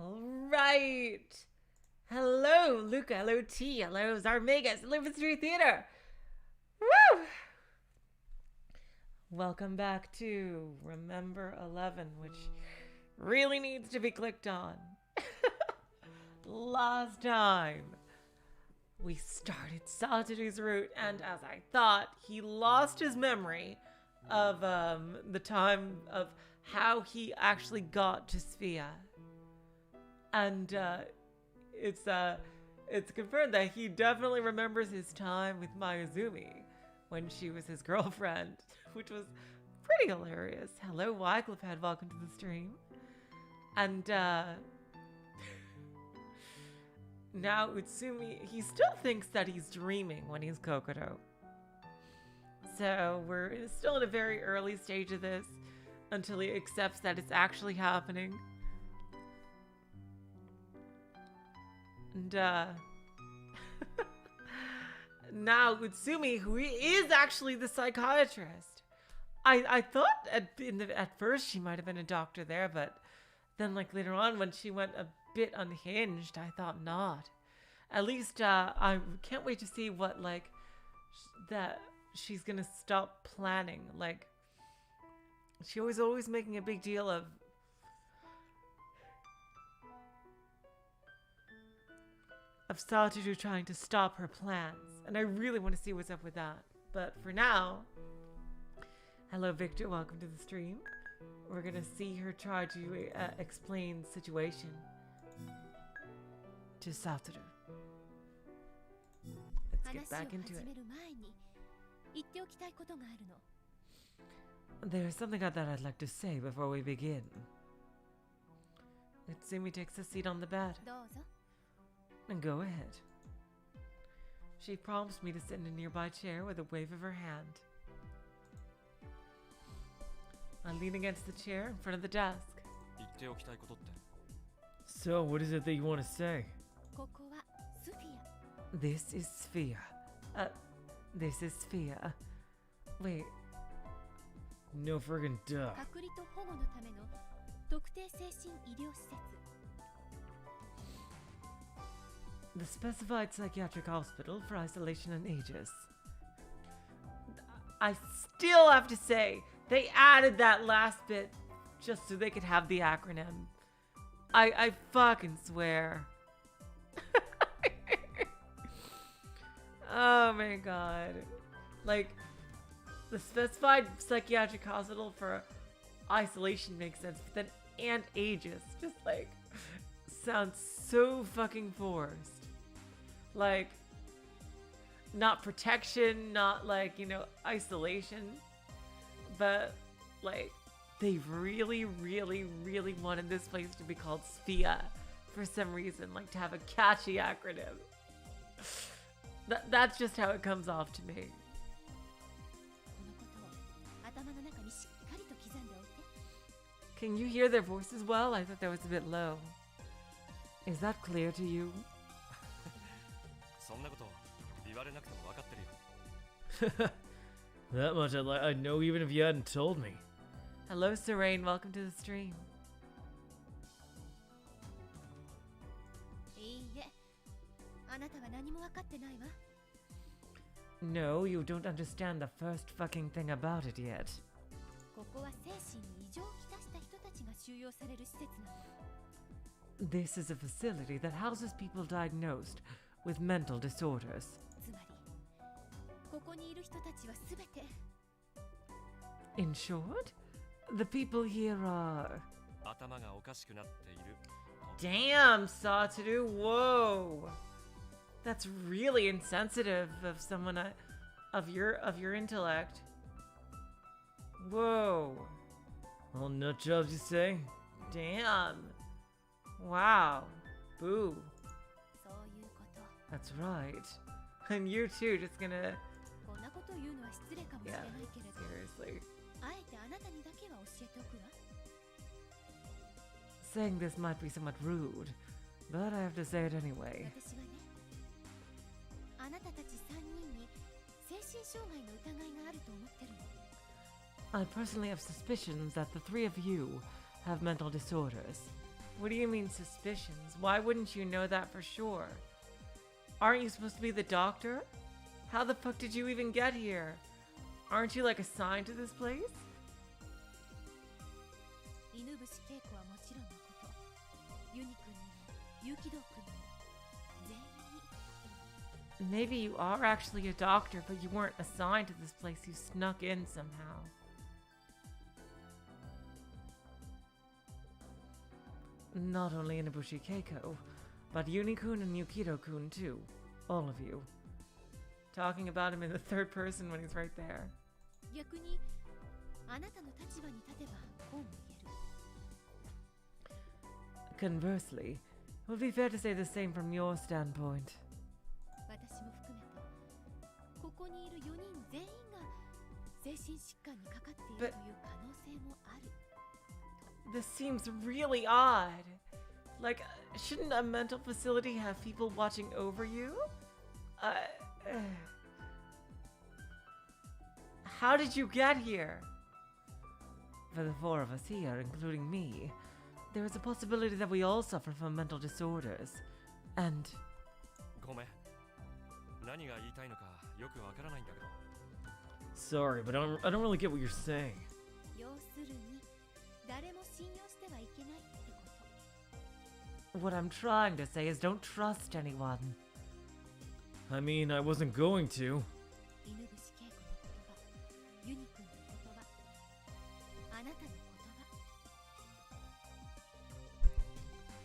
Right. Hello, Luca. Hello, T. Hello, Zarmegas. Live Street Theater. Woo! Welcome back to Remember 11, which really needs to be clicked on. Last time, we started Satoru's route, and as I thought, he lost his memory of the time of how he actually got to Sphia. And it's confirmed that he definitely remembers his time with Mayuzumi when she was his girlfriend, which was pretty hilarious. Hello, Wycliffe, welcome to the stream. And now Utsumi, he still thinks that he's dreaming when he's Kokoro. So we're still in a very early stage of this until he accepts that it's actually happening. And now Utsumi, who is actually the psychiatrist. I thought at first she might have been a doctor there, but then like later on when she went a bit unhinged, I thought not. At least I can't wait to see what like that she's gonna stop planning. Like she was always making a big deal of Satoru trying to stop her plans, and I really want to see what's up with that. But for now, hello Victor, welcome to the stream. We're gonna see her try to explain the situation to Satoru. Let's get back into it. There's something that I'd like to say before we begin. Utsumi takes a seat on the bed. And go ahead. She prompts me to sit in a nearby chair with a wave of her hand. I lean against the chair in front of the desk. So, what is it that you want to say? This is Sphia. This is Sphia. Wait. No friggin' duh. The specified psychiatric hospital for isolation and ages. I still have to say, they added that last bit just so they could have the acronym. I fucking swear. Oh my god. Like, the specified psychiatric hospital for isolation makes sense, but then and ages just like sounds so fucking forced. Like, not protection, not like, you know, isolation, but like they really, really, really wanted this place to be called Sphia for some reason, like to have a catchy acronym. That's just how it comes off to me. Can you hear their voices well? I thought that was a bit low. Is that clear to you? That much I'd know even if you hadn't told me. Hello, Serene. Welcome to the stream. No, you don't understand the first fucking thing about it yet. This is a facility that houses people diagnosed with mental disorders. In short, the people here are... Damn, Satoru, whoa! That's really insensitive of someone of your intellect. Whoa. All nut jobs, you say? Damn. Wow. Boo. That's right. And you too, just gonna... Yeah, seriously. Saying this might be somewhat rude, but I have to say it anyway. I personally have suspicions that the three of you have mental disorders. What do you mean suspicions? Why wouldn't you know that for sure? Aren't you supposed to be the doctor? How the fuck did you even get here? Aren't you like assigned to this place? Maybe you are actually a doctor, but you weren't assigned to this place. You snuck in somehow. Not only Inabushi Keiko, but Uni-kun and Yukito-kun too. All of you. Talking about him in the third person when he's right there. Conversely, it would be fair to say the same from your standpoint. But this seems really odd. Like, shouldn't a mental facility have people watching over you? How did you get here? For the four of us here, including me, there is a possibility that we all suffer from mental disorders. And... Sorry, but I don't really get what you're saying. What I'm trying to say is don't trust anyone. I mean, I wasn't going to.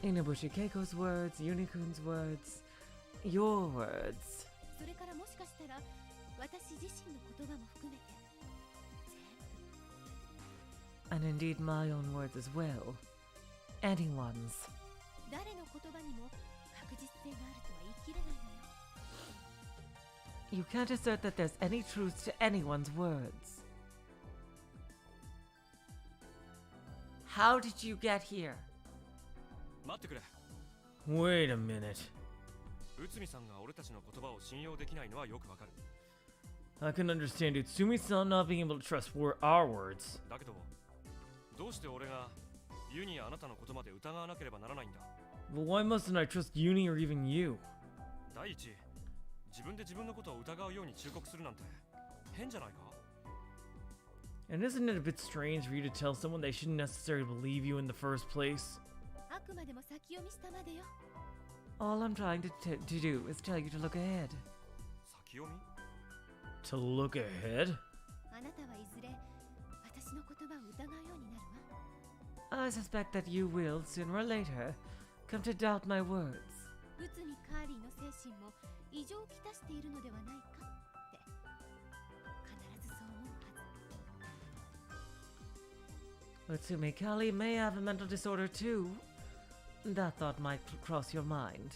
Inabushi Keiko's words, Uni-kun's words, your words. And indeed my own words as well. Anyone's. You can't assert that there's any truth to anyone's words. How did you get here? Wait a minute. I can understand Utsumi-san not being able to trust our words. But why mustn't I trust Uni or even you? And isn't it a bit strange for you to tell someone they shouldn't necessarily believe you in the first place? All I'm trying to do is tell you to look ahead. To look ahead? I suspect that you will, sooner or later, come to doubt my words. Utsumi Kali may have a mental disorder too. That thought might cross your mind.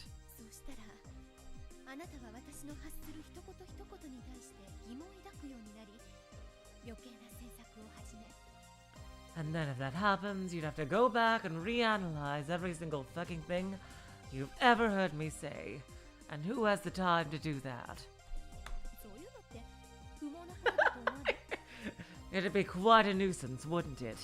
And then if that happens, you'd have to go back and reanalyze every single fucking thing you've ever heard me say. And who has the time to do that? It'd be quite a nuisance, wouldn't it?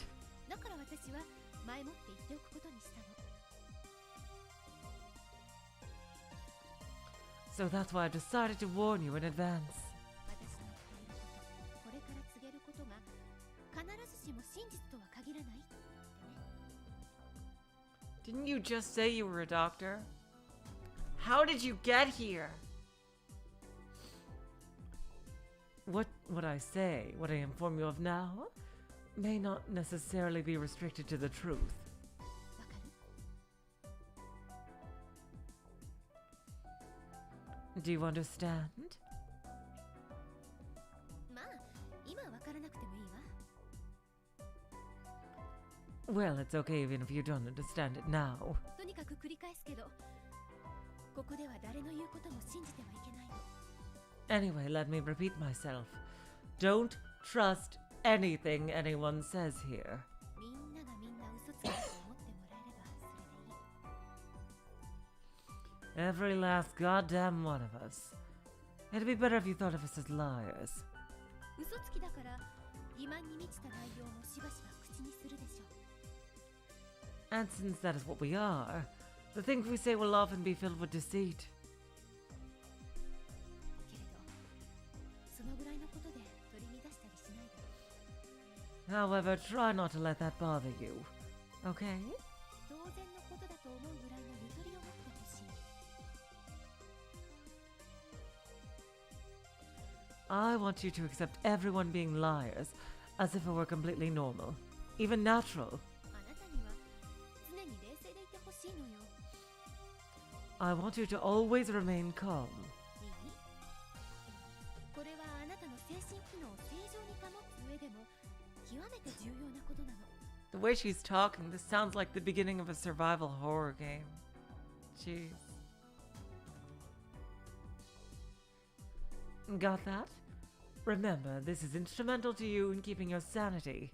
So that's why I decided to warn you in advance. Didn't you just say you were a doctor? How did you get here? What I say, what I inform you of now, may not necessarily be restricted to the truth. Do you understand? Well, it's okay even if you don't understand it now. Anyway, let me repeat myself. Don't trust anything anyone says here. Every last goddamn one of us. It'd be better if you thought of us as liars. And since that is what we are, the things we say will often be filled with deceit. けれど、そのぐらいのことで取り乱したりしないで。 However, try not to let that bother you, okay? 当然のことだと思うぐらいのゆとりを持ってほしい。 I want you to accept everyone being liars as if it were completely normal, even natural. あなたには常に冷静でいてほしいのよ。 I want you to always remain calm. いい？これはあなたの精神機能を正常に保つ上でも極めて重要なことなの。 The way she's talking, this sounds like the beginning of a survival horror game. Jeez. Got that? Remember, this is instrumental to you in keeping your sanity.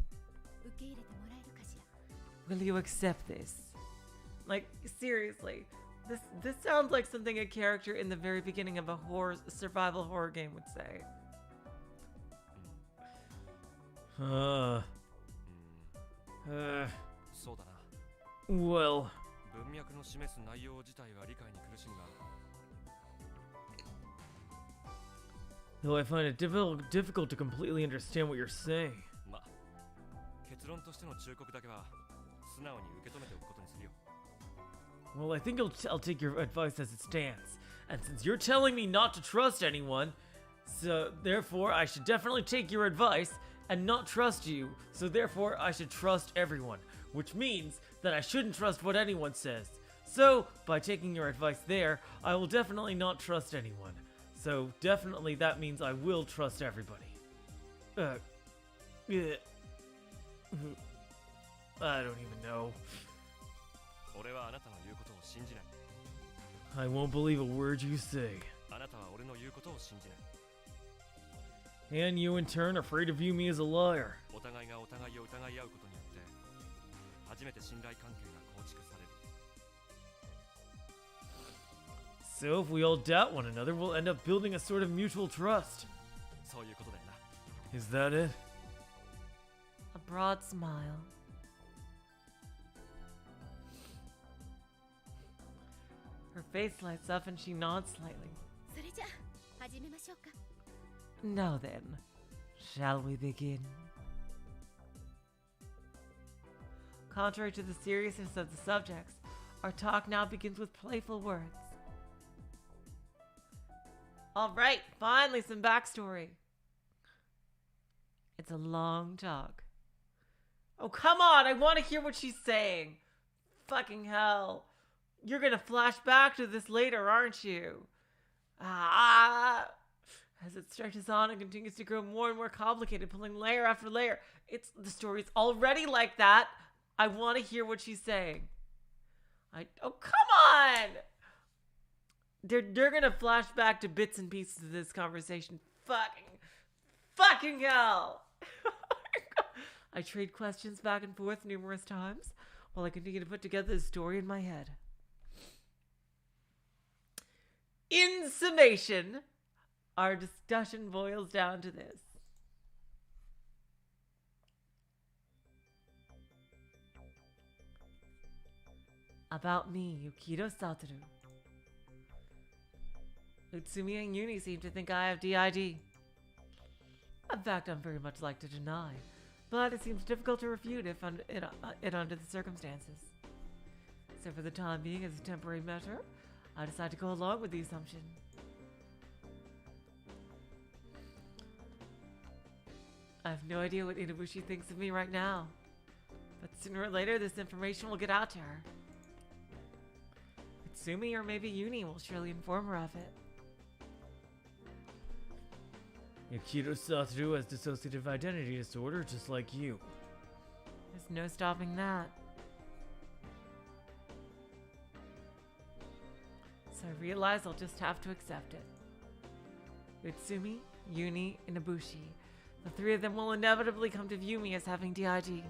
受け入れてもらえるかしら。 Will you accept this? Like, seriously, this sounds like something a character in the very beginning of a survival horror game would say. Well, 文脈の示す内容自体は理解に苦しむが though I find it difficult to completely understand what you're saying. まあ結論としての忠告だけは素直に受け止めておくことにするよ Well, I think I'll take your advice as it stands. And since you're telling me not to trust anyone, so therefore I should definitely take your advice and not trust you. So therefore I should trust everyone, which means that I shouldn't trust what anyone says. So by taking your advice there, I will definitely not trust anyone. So definitely that means I will trust everybody. Yeah. I don't even know. 俺はあなたの言うことを信じない I won't believe a word you say. あなたは俺の言うことを信じない And you in turn are afraid to view me as a liar. お互いがお互いを疑い合うことによって初めて信頼関係が構築される So if we all doubt one another, we'll end up building a sort of mutual trust. そういうことだよな Is that it? A broad smile. Her face lights up and she nods slightly. それじゃあ始めましょうか。 Now then, shall we begin? Contrary to the seriousness of the subjects, our talk now begins with playful words. Alright, finally some backstory. It's a long talk. Oh, come on, I want to hear what she's saying. Fucking hell. You're gonna flash back to this later, aren't you? As it stretches on and continues to grow more and more complicated, pulling layer after layer. The story's already like that. I want to hear what she's saying. Oh, come on! They're gonna flash back to bits and pieces of this conversation. Fucking hell! I trade questions back and forth numerous times while I continue to put together the story in my head. In summation, our discussion boils down to this. About me, Yukito Satoru. Utsumi and Uni seem to think I have DID. A fact I'm very much like to deny, but it seems difficult to refute it under the circumstances. So for the time being, as a temporary measure, I decide to go along with the assumption. I have no idea what Inabushi thinks of me right now, but sooner or later this information will get out to her. Utsumi or maybe Uni will surely inform her of it. Yukito Satoru has dissociative identity disorder just like you. There's no stopping that. So I realize I'll just have to accept it. Utsumi, Uni, and Ibushi. The three of them will inevitably come to view me as having DID.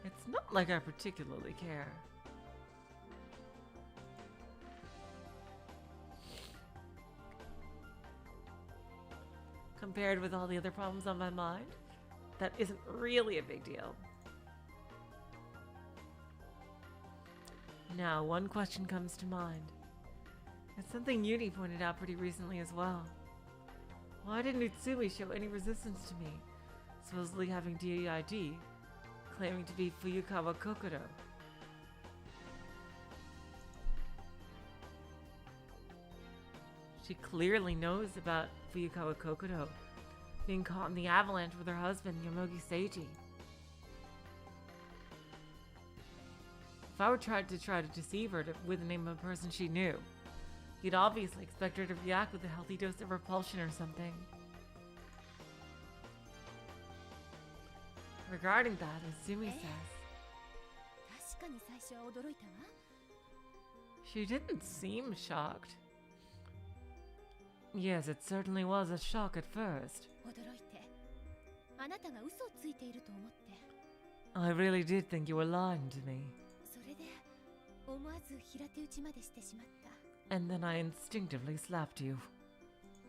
It's not like I particularly care. Compared with all the other problems on my mind, that isn't really a big deal. Now, one question comes to mind. It's something Yuni pointed out pretty recently as well. Why didn't Utsumi show any resistance to me, supposedly having DID, claiming to be Fuyukawa Kokoro? She clearly knows about Fuyukawa Kokoro being caught in the avalanche with her husband, Yomogi Seiji. If I were trying to deceive her with the name of a person she knew, you'd obviously expect her to react with a healthy dose of repulsion or something. Regarding that, Utsumi says, 確かに最初は驚いたわ。 she didn't seem shocked. Yes, it certainly was a shock at first. 驚いて、あなたが嘘をついていると思って。 I really did think you were lying to me. それで思わず平手打ちまでしてしまった。 And then I instinctively slapped you.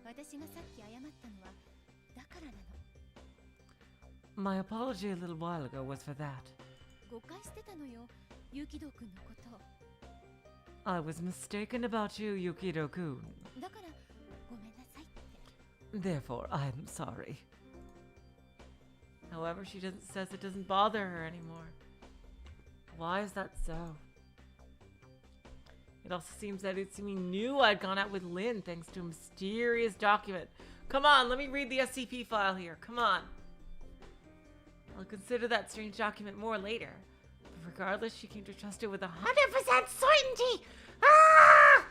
私がさっき謝ったのはだからなの。 My apology a little while ago was for that. 誤解してたのよ、ユキド君のこと。 I was mistaken about you, Yukido-kun. だからごめんなさいって。 Therefore, I'm sorry. However, says it doesn't bother her anymore. Why is that so? It also seems that Utsumi knew I'd gone out with Lin thanks to a mysterious document. Come on, let me read the SCP file here. Come on. I'll consider that strange document more later. But regardless, she came to trust it with 100% certainty. Ah!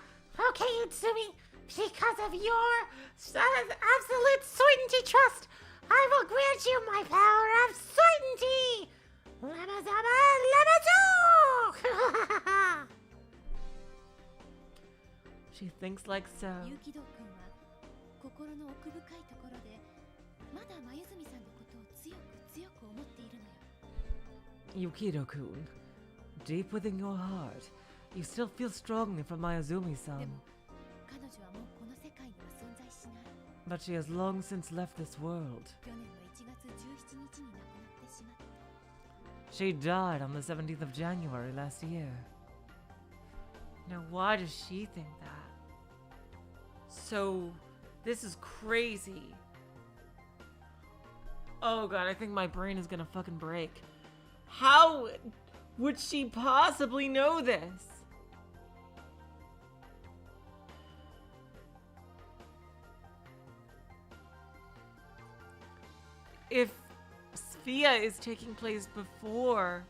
Okay, Utsumi. Because of your absolute certainty trust, I will grant you my power of certainty. Lamazama Lamazoo! She thinks like so. ユキド君は心の奥深いところでまだ真由美さんのことを強く思っているのよ。 Yukido-kun, deep within your heart, you still feel strongly for Mayuzumi-san. でも彼女はもうこの世界には存在しない。 But she has long since left this world. 去年の1月17日に亡くなってしまった。 She died on the 17th of January last year. Now, why does she think that? So, this is crazy. Oh god, I think my brain is gonna fucking break. How would she possibly know this? If Sphia is taking place before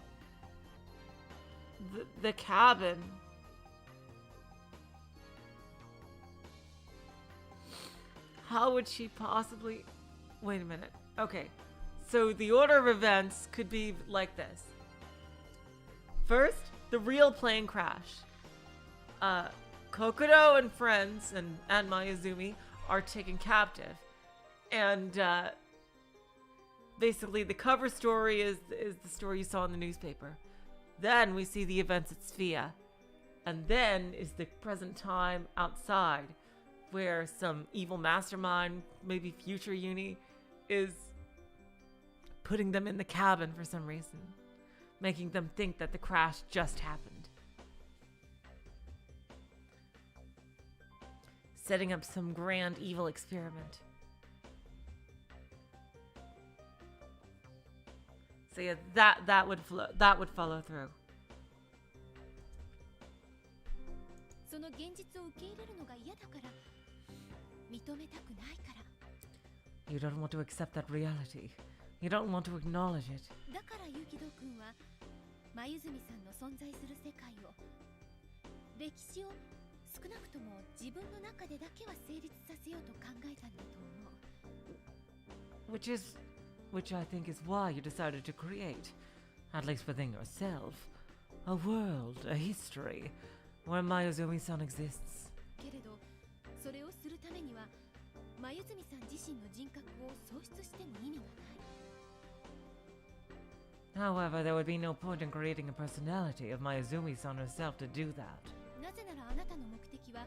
the cabin, how would she possibly... Wait a minute. Okay. So the order of events could be like this. First, the real plane crash. Kokoro and friends and Mayuzumi are taken captive. And basically the cover story is the story you saw in the newspaper. Then we see the events at Sphia. And then is the present time outside, where some evil mastermind, maybe future Uni, is putting them in the cabin for some reason, making them think that the crash just happened. Setting up some grand evil experiment. So yeah, that would follow through. その現実を受け入れるのが嫌だから、認めたくないから。 You don't want to accept that reality. You don't want to acknowledge it. だからユキド君は真由美さんの存在する世界を、歴史を少なくとも自分の中でだけは成立させようと考えたんだと思う。 Which I think is why you decided to create, at least within yourself, a world, a history, where Mayuzumi-san exists. けれど、それをするためには真由美さん自身の人格を喪失しても意味がない。 However, there would be no point in creating a personality of Mayuzumi-san herself to do that. なぜならあなたの目的は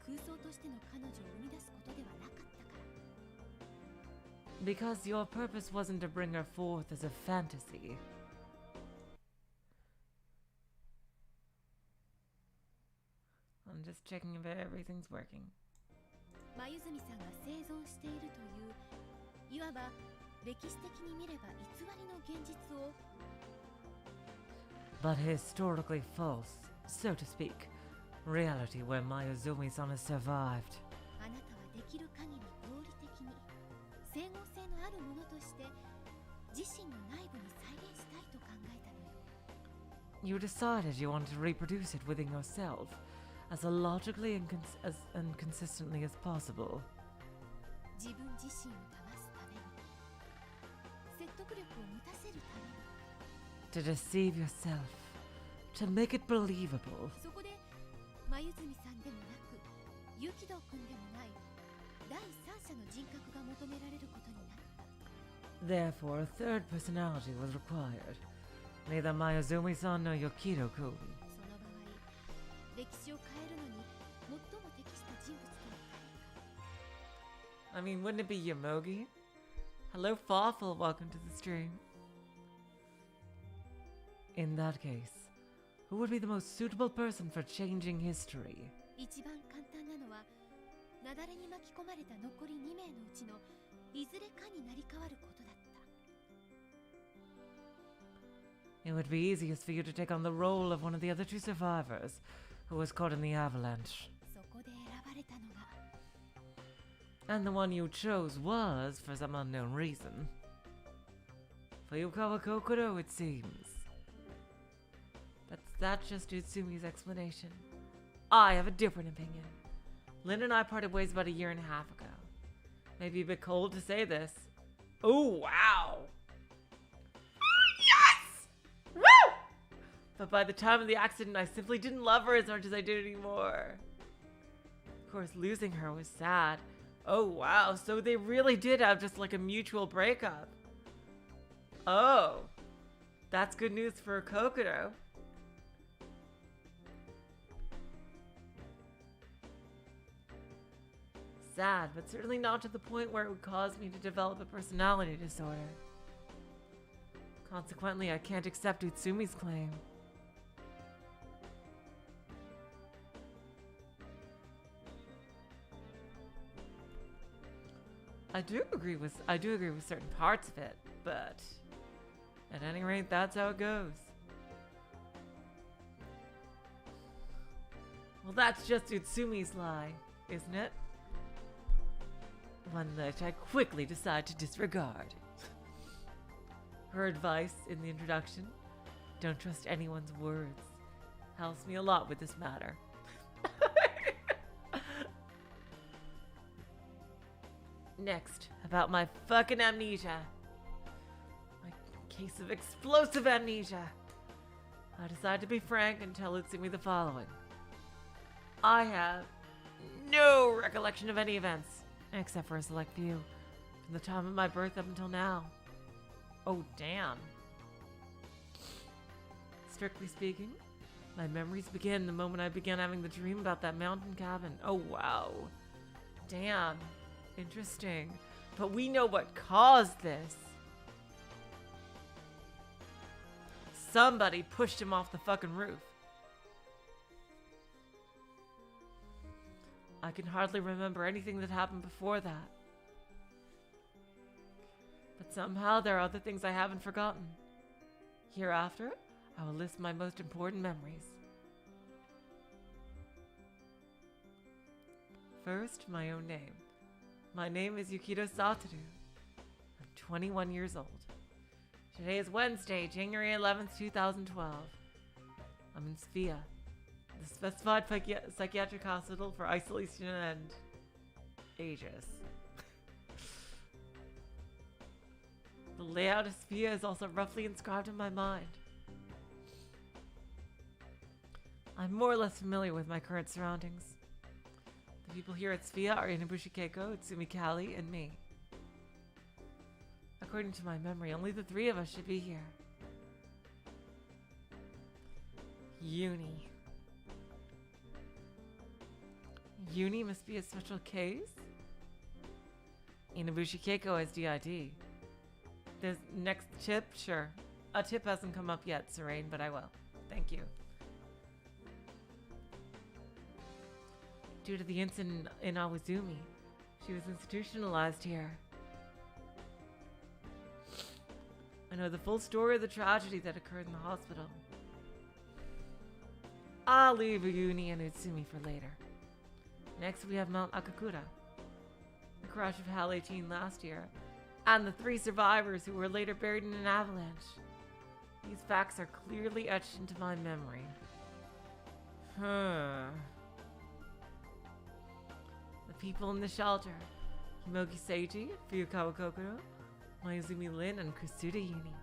空想としての彼女を生み出すことではなかったから。 Because your purpose wasn't to bring her forth as a fantasy. I'm just checking if everything's working. 真由美さんが生存しているといういわば歴史的に見れば偽りの現実を But historically false, so to speak. Reality where Mayuzumi-san has survived. あなたはできる限り合理的に整合性のあるものとして自身の内部に再現したいと考えたのよ You decided you wanted to reproduce it within yourself, as logically and consistently as possible. 自分自身を騙すために説得力を持たせるために To deceive yourself, to make it believable. そこで真由美さんでもなくユキド君でもない第三者の人格が求められることになった Therefore, a third personality was required. Neither Mayuzumi-san nor Yukido-kun. その場合歴史を変えるのに最も適した人物とは誰か I mean, wouldn't it be Yomogi? Hello, Fawful, welcome to the stream. In that case, who would be the most suitable person for changing history? 一番簡単なのは雪崩に巻き込まれた残り2名のうちのいずれかになり変わることだった It would be easiest for you to take on the role of one of the other two survivors, who was caught in the avalanche. そこで選ばれたのが And the one you chose was, for some unknown reason, Fuyukawa Kokoro, it seems. But that's just Utsumi's explanation. I have a different opinion. Lynn and I parted ways about a year and a half ago. Maybe a bit cold to say this. Oh, wow! Yes! Woo! But by the time of the accident, I simply didn't love her as much as I did anymore. Of course, losing her was sad. Oh, wow, so they really did have just like a mutual breakup. Oh, that's good news for Kokoro. Sad, but certainly not to the point where it would cause me to develop a personality disorder. Consequently, I can't accept Utsumi's claim. I do agree with certain parts of it, but at any rate, that's how it goes. Well, that's just Utsumi's lie, isn't it? One that I quickly decide to disregard. Her advice in the introduction, don't trust anyone's words, helps me a lot with this matter. Next, about my fucking amnesia. My case of explosive amnesia. I decide to be frank and tell Utsumi the following. I have no recollection of any events, except for a select few, from the time of my birth up until now. Oh, damn. Strictly speaking, my memories begin the moment I began having the dream about that mountain cabin. Oh, wow. Damn. Interesting. But we know what caused this. Somebody pushed him off the fucking roof. I can hardly remember anything that happened before that. But somehow there are other things I haven't forgotten. Hereafter, I will list my most important memories. First, my own name. My name is Yukido Satoru. I'm 21 years old. Today is Wednesday, January 11th, 2012. I'm in Sofia, the specified psychiatric hospital for isolation and ages. The layout of Sofia is also roughly inscribed in my mind. I'm more or less familiar with my current surroundings. The people here at Sofia are Inabushi Keiko, Utsumi Kali, and me. According to my memory, only the three of us should be here. Uni. Uni must be a special case? Inabushi Keiko has DID. The next tip? Sure. A tip hasn't come up yet, Serene, but I will. Thank you. due to the incident in Awazumi. She was institutionalized here. I know the full story of the tragedy that occurred in the hospital. I'll leave Yuni and Utsumi for later. Next, we have Mount Akakura, the crash of HAL 18 last year, and the 3 survivors who were later buried in an avalanche. These facts are clearly etched into my memory. The people in the shelter: Himogi Seiji, Fuyukawa Kokoro, Mayuzumi Lin, and Kusuda Yuni.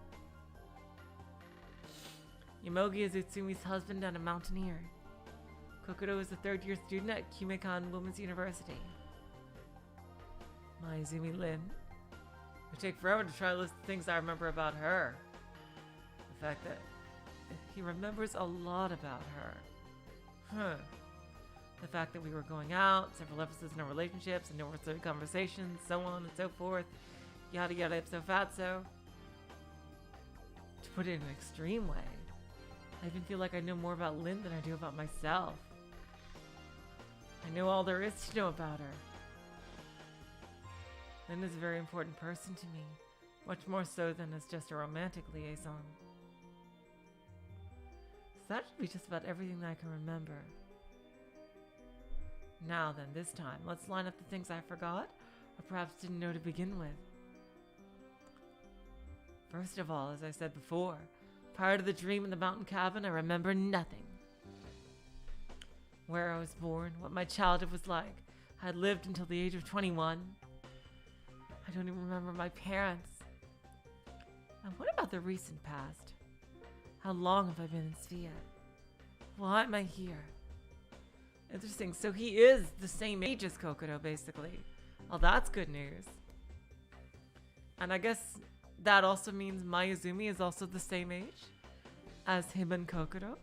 Himogi is Utsumi's husband and a mountaineer. Kokoro is a third-year student at Kimekan Women's University. Mayuzumi Lin. It would take forever to try to list the things I remember about her. The fact that he remembers a lot about her. The fact that we were going out, several episodes in our relationships, and numerous other conversations, so on and so forth. Yada yada ipso fatso. To put it in an extreme way, I even feel like I know more about Lynn than I do about myself. I know all there is to know about her. Lynn is a very important person to me, much more so than as just a romantic liaison. So that should be just about everything that I can remember. Now then, this time, let's line up the things I forgot, or perhaps didn't know to begin with. First of all, as I said before, prior to the dream in the mountain cabin, I remember nothing. Where I was born, what my childhood was like, I had lived until the age of 21. I don't even remember my parents. And what about the recent past? How long have I been in Svea? Why am I here? Interesting, so he is the same age as Kokoro, basically. Well, that's good news. And I guess that also means Mayuzumi is also the same age as him and Kokoro.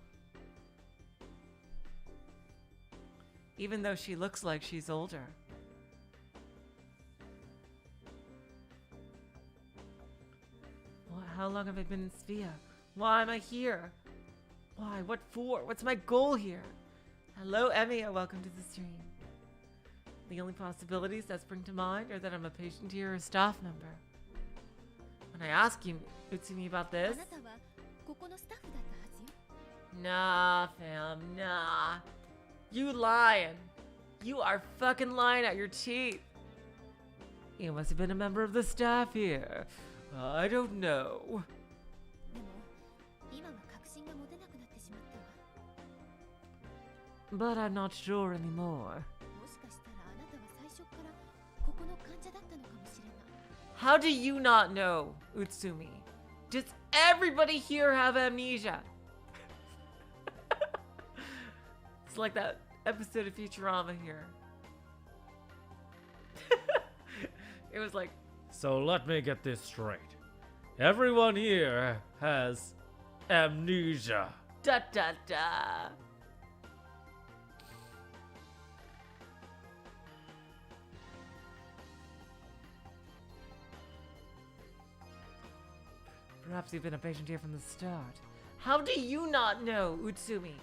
Even though she looks like she's older. Well, how long have I been in Svea? Why am I here? Why? What for? What's my goal here? Hello, Emiya. Welcome to the stream. The only possibilities that spring to mind are that I'm a patient here or a staff member. When I ask you, Utsumi, about this... Nah, fam, nah. You lying. You are fucking lying out your teeth. You must have been a member of the staff here. I don't know. But I'm not sure anymore. How do you not know, Utsumi? Does everybody here have amnesia? It's like that episode of Futurama here. It was like... So let me get this straight. Everyone here has amnesia. Da da da. Perhaps you've been a patient here from the start. How do you not know, Utsumi?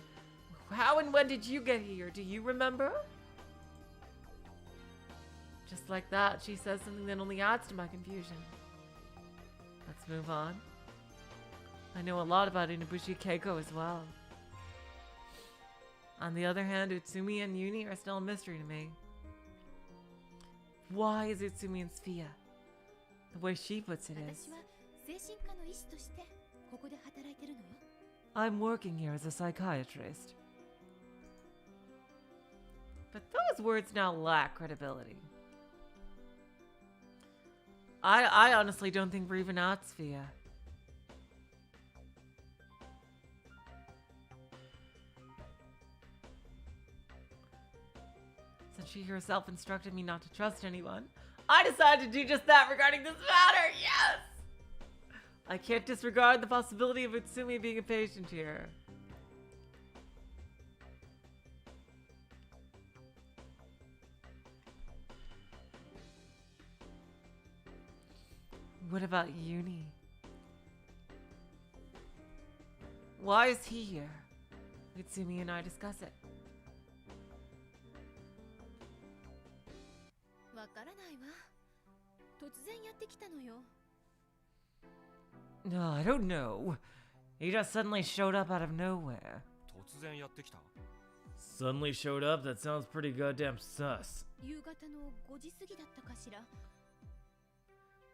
How and when did you get here? Do you remember? Just like that, she says something that only adds to my confusion. Let's move on. I know a lot about Inabushi Keiko as well. On the other hand, Utsumi and Yuni are still a mystery to me. Why is Utsumi in Svea? The way she puts it is. I'm working here as a psychiatrist. But those words now lack credibility. I honestly don't think we're even at Svea. Since she herself instructed me not to trust anyone, I decided to do just that regarding this matter. Yes! I can't disregard the possibility of Utsumi being a patient here. What about Yuni? Why is he here? Utsumi and I discuss it. わからないわ。突然やってきたのよ。No, I don't know. He just suddenly showed up out of nowhere. 突然やってきた。 Suddenly showed up? That sounds pretty goddamn sus. 夕方の5時過ぎだったかしら。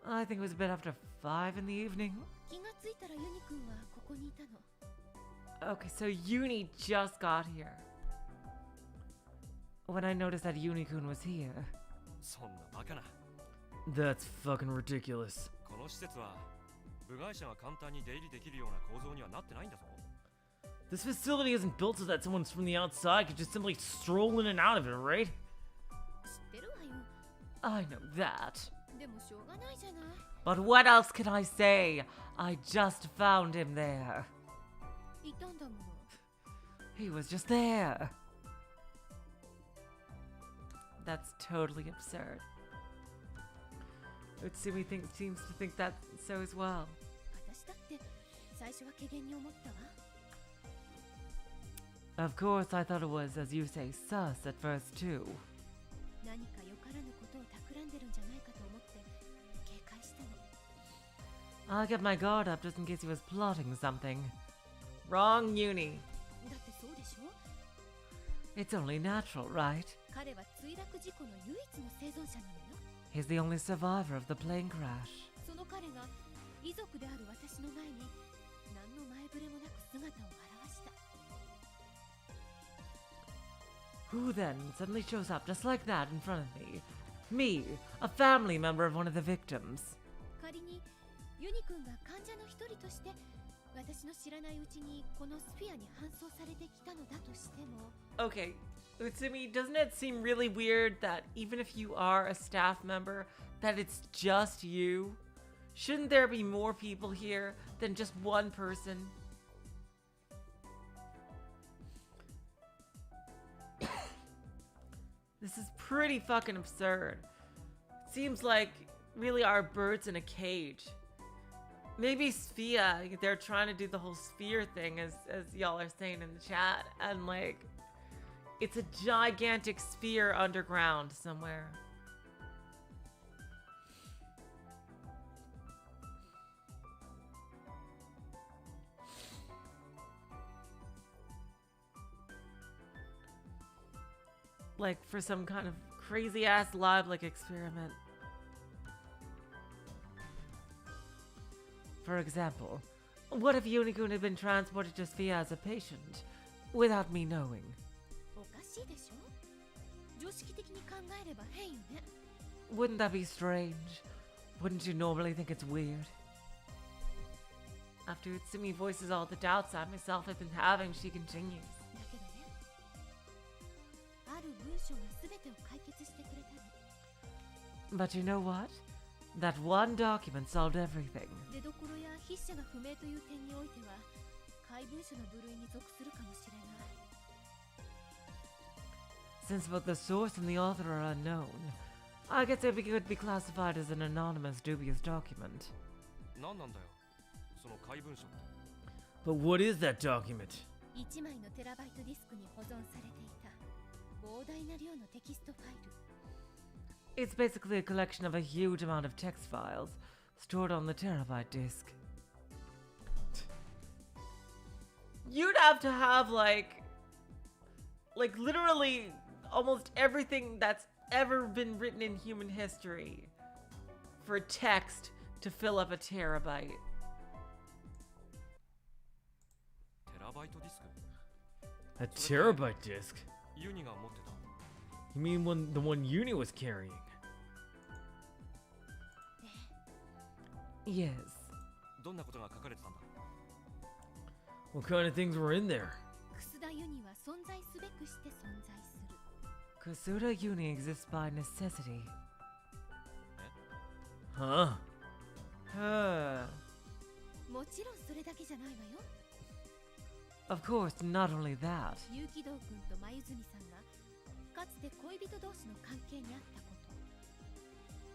I think it was a bit after 5 in the evening. 気がついたらユニくんはここにいたの。 Okay, so Uni just got here. When I noticed that Uni-kun was here. そんなバカな。 That's fucking ridiculous. この施設は部外者が簡単に出入りできるような構造にはなってないんだぞ。 This facility isn't built so that someone from the outside could just simply stroll in and out of it, right? 知ってるわよ。 I know that. でもしょうがないじゃない。 But what else can I say? I just found him there. いたんだもの。 He was just there. That's totally absurd. Utsumi seems to think that so as well. 私だって最初は怪訝に思ったわ。 Of course, I thought it was, as you say, sus at first too. 何かよからぬことを企んでるんじゃないかと思って警戒したの。 I kept my guard up just in case he was plotting something. Wrong, Uni. だってそうでしょ。 It's only natural, right? 彼は墜落事故の唯一の生存者なのよ。 He's the only survivor of the plane crash. その彼が遺族である私の前に何の前触れもなく姿を現した。 Who then suddenly shows up just like that in front of me? Me, a family member of one of the victims. 仮にユニ君が患者の一人として私の知らないうちにこのスフィアに搬送されてきたのだとしても。 Okay, Utsumi, doesn't it seem really weird that even if you are a staff member, that it's just you? Shouldn't there be more people here than just one person? This is pretty fucking absurd. Seems like really are birds in a cage. Maybe Sphere, they're trying to do the whole sphere thing as y'all are saying in the chat, and like it's a gigantic sphere underground somewhere. Like for some kind of crazy ass lab-like experiment. For example, what if Unikun had been transported to Sphere as a patient, without me knowing? おかしいでしょ。常識的に考えれば変よね。 Wouldn't that be strange? Wouldn't you normally think it's weird? After Utsumi voices all the doubts I myself have been having, she continues. だけどね、ある文章が全てを解決してくれたの。 But you know what? That one document solved everything. 出どころや筆者が不明という点においては怪文書の部類に属するかもしれない。 Since both the source and the author are unknown, I guess it could be classified as an anonymous, dubious document. 何なんだよ、その怪文書って。 But what is that document? 1枚のテラバイトディスクに保存されていた膨大な量のテキストファイル。 It's basically a collection of a huge amount of text files stored on the terabyte disk. You'd have to have like literally almost everything that's ever been written in human history for text to fill up a terabyte. テラバイトディスク。 A terabyte disk? ユニが持ってた。 You mean the one Uni was carrying? Yes. どんなことが書かれてたんだ。 What kind of things were in there? 楠田ユニは存在すべくして存在する。 Kusuda Uni exists by necessity. Huh? Huh. もちろんそれだけじゃないわよ。 Of course, not only that. 結城堂君と眉住さんがかつて恋人同士の関係にあったこと。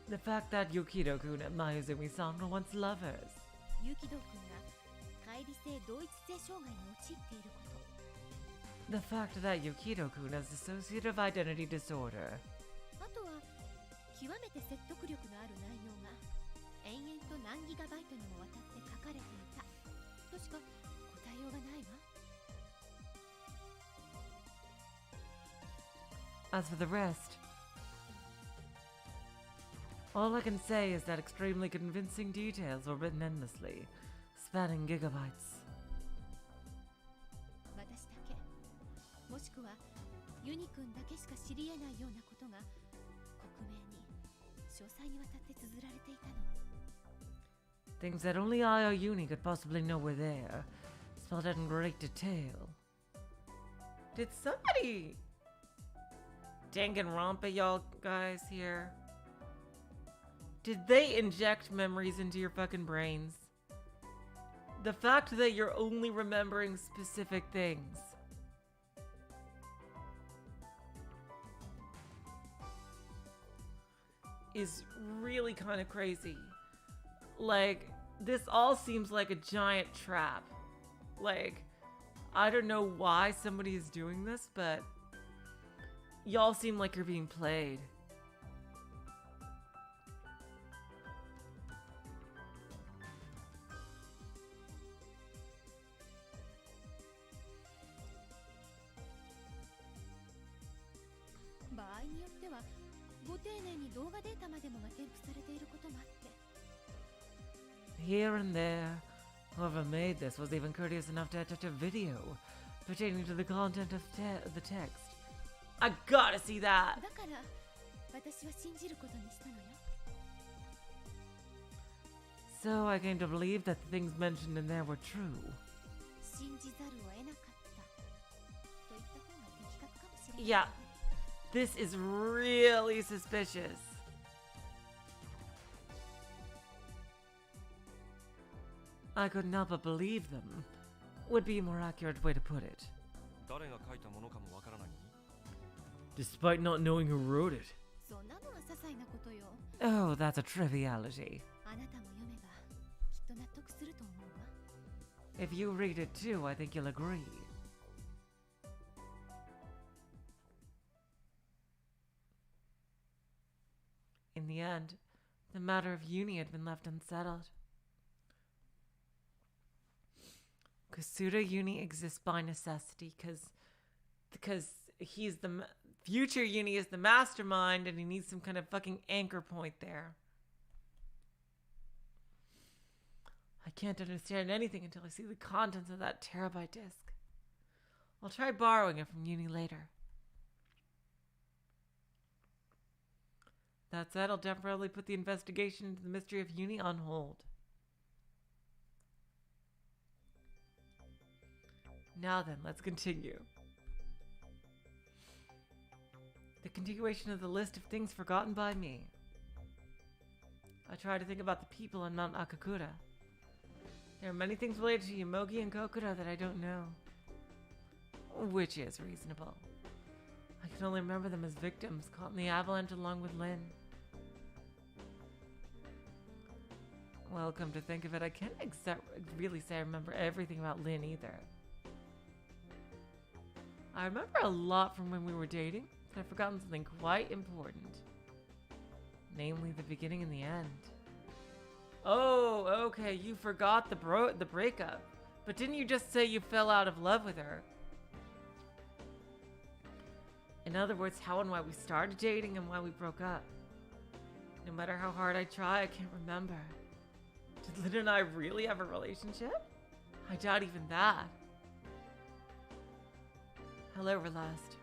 The fact that Yukido-kun and Mayuzumi-san were once lovers. 結城堂君が乖離性同一性障害に陥っていること。 The fact that Yukido-kun has dissociative identity disorder. あとは極めて説得力のある内容が延々と何ギガバイトにもわたって書かれていたとしか答えようがないわ。 As for the rest, all I can say is that extremely convincing details were written endlessly, spanning gigabytes. 私だけもしくはユニ君だけしか知り得ないようなことが克明に詳細にわたって綴られていたの。 Things that only I or Uni could possibly know were there, spelled out in great detail. Did somebody Danganronpa y'all guys here? Did they inject memories into your fucking brains? The fact that you're only remembering specific things is really kind of crazy. Like, this all seems like a giant trap. Like, I don't know why somebody is doing this, but y'all seem like you're being played. Here and there, whoever made this was even courteous enough to attach a video pertaining to the content of the text. I gotta see that! So I came to believe that the things mentioned in there were true. Yeah, this is really suspicious. I couldn't help but believe them. Would be a more accurate way to put it. Despite not knowing who wrote it. Oh, that's a triviality. If you read it too, I think you'll agree. In the end, the matter of Uni had been left unsettled. Kasuda Uni exists by necessity because he's the future Uni is the mastermind and he needs some kind of fucking anchor point there. I can't understand anything until I see the contents of that terabyte disk. I'll try borrowing it from Uni later. That said, I'll temporarily put the investigation into the mystery of Uni on hold. Now then, let's continue. The continuation of the list of things forgotten by me. I try to think about the people on Mount Akakura. There are many things related to Yomogi and Kokoro that I don't know. Which is reasonable. I can only remember them as victims caught in the avalanche along with Lin. Well, come to think of it, I can't really say I remember everything about Lin either. I remember a lot from when we were dating, but I've forgotten something quite important. Namely, the beginning and the end. Oh, okay, you forgot the breakup. But didn't you just say you fell out of love with her? In other words, how and why we started dating and why we broke up. No matter how hard I try, I can't remember. Did Lin and I really have a relationship? I doubt even that. However, last.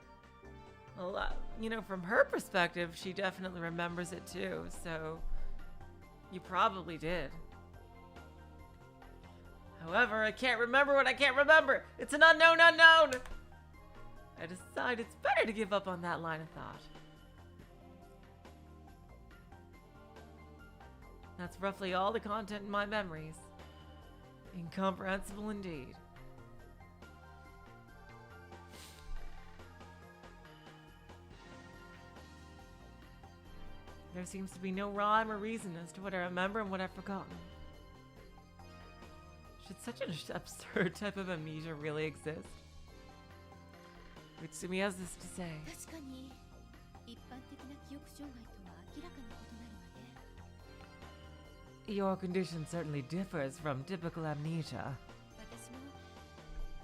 Well, you know, from her perspective, she definitely remembers it too, so you probably did. However, I can't remember what I can't remember. It's an unknown unknown. I decide it's better to give up on that line of thought. That's roughly all the content in my memories. Incomprehensible indeed. There seems to be no rhyme or reason as to what I remember and what I've forgotten. Should such an absurd type of amnesia really exist? Utsumi has this to say. 明らかに異なるわね。 Your condition certainly differs from typical amnesia. 私も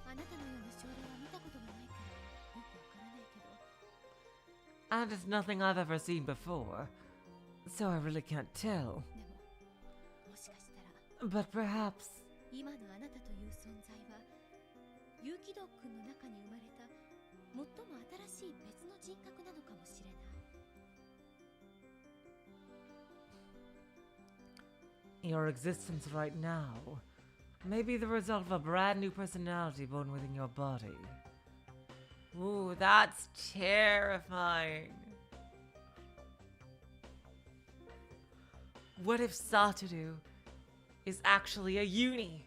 あなたのような症例は見たことがないからよくわからないけど、 And it's nothing I've ever seen before, so I really can't tell. でももしかしたら But perhaps 今のあなたという存在は有機道君の中に生まれた最も新しい別の人格なのかもしれない。 your existence right now may be the result of a brand new personality born within your body. Ooh, that's terrifying. What if Satoru is actually a uni?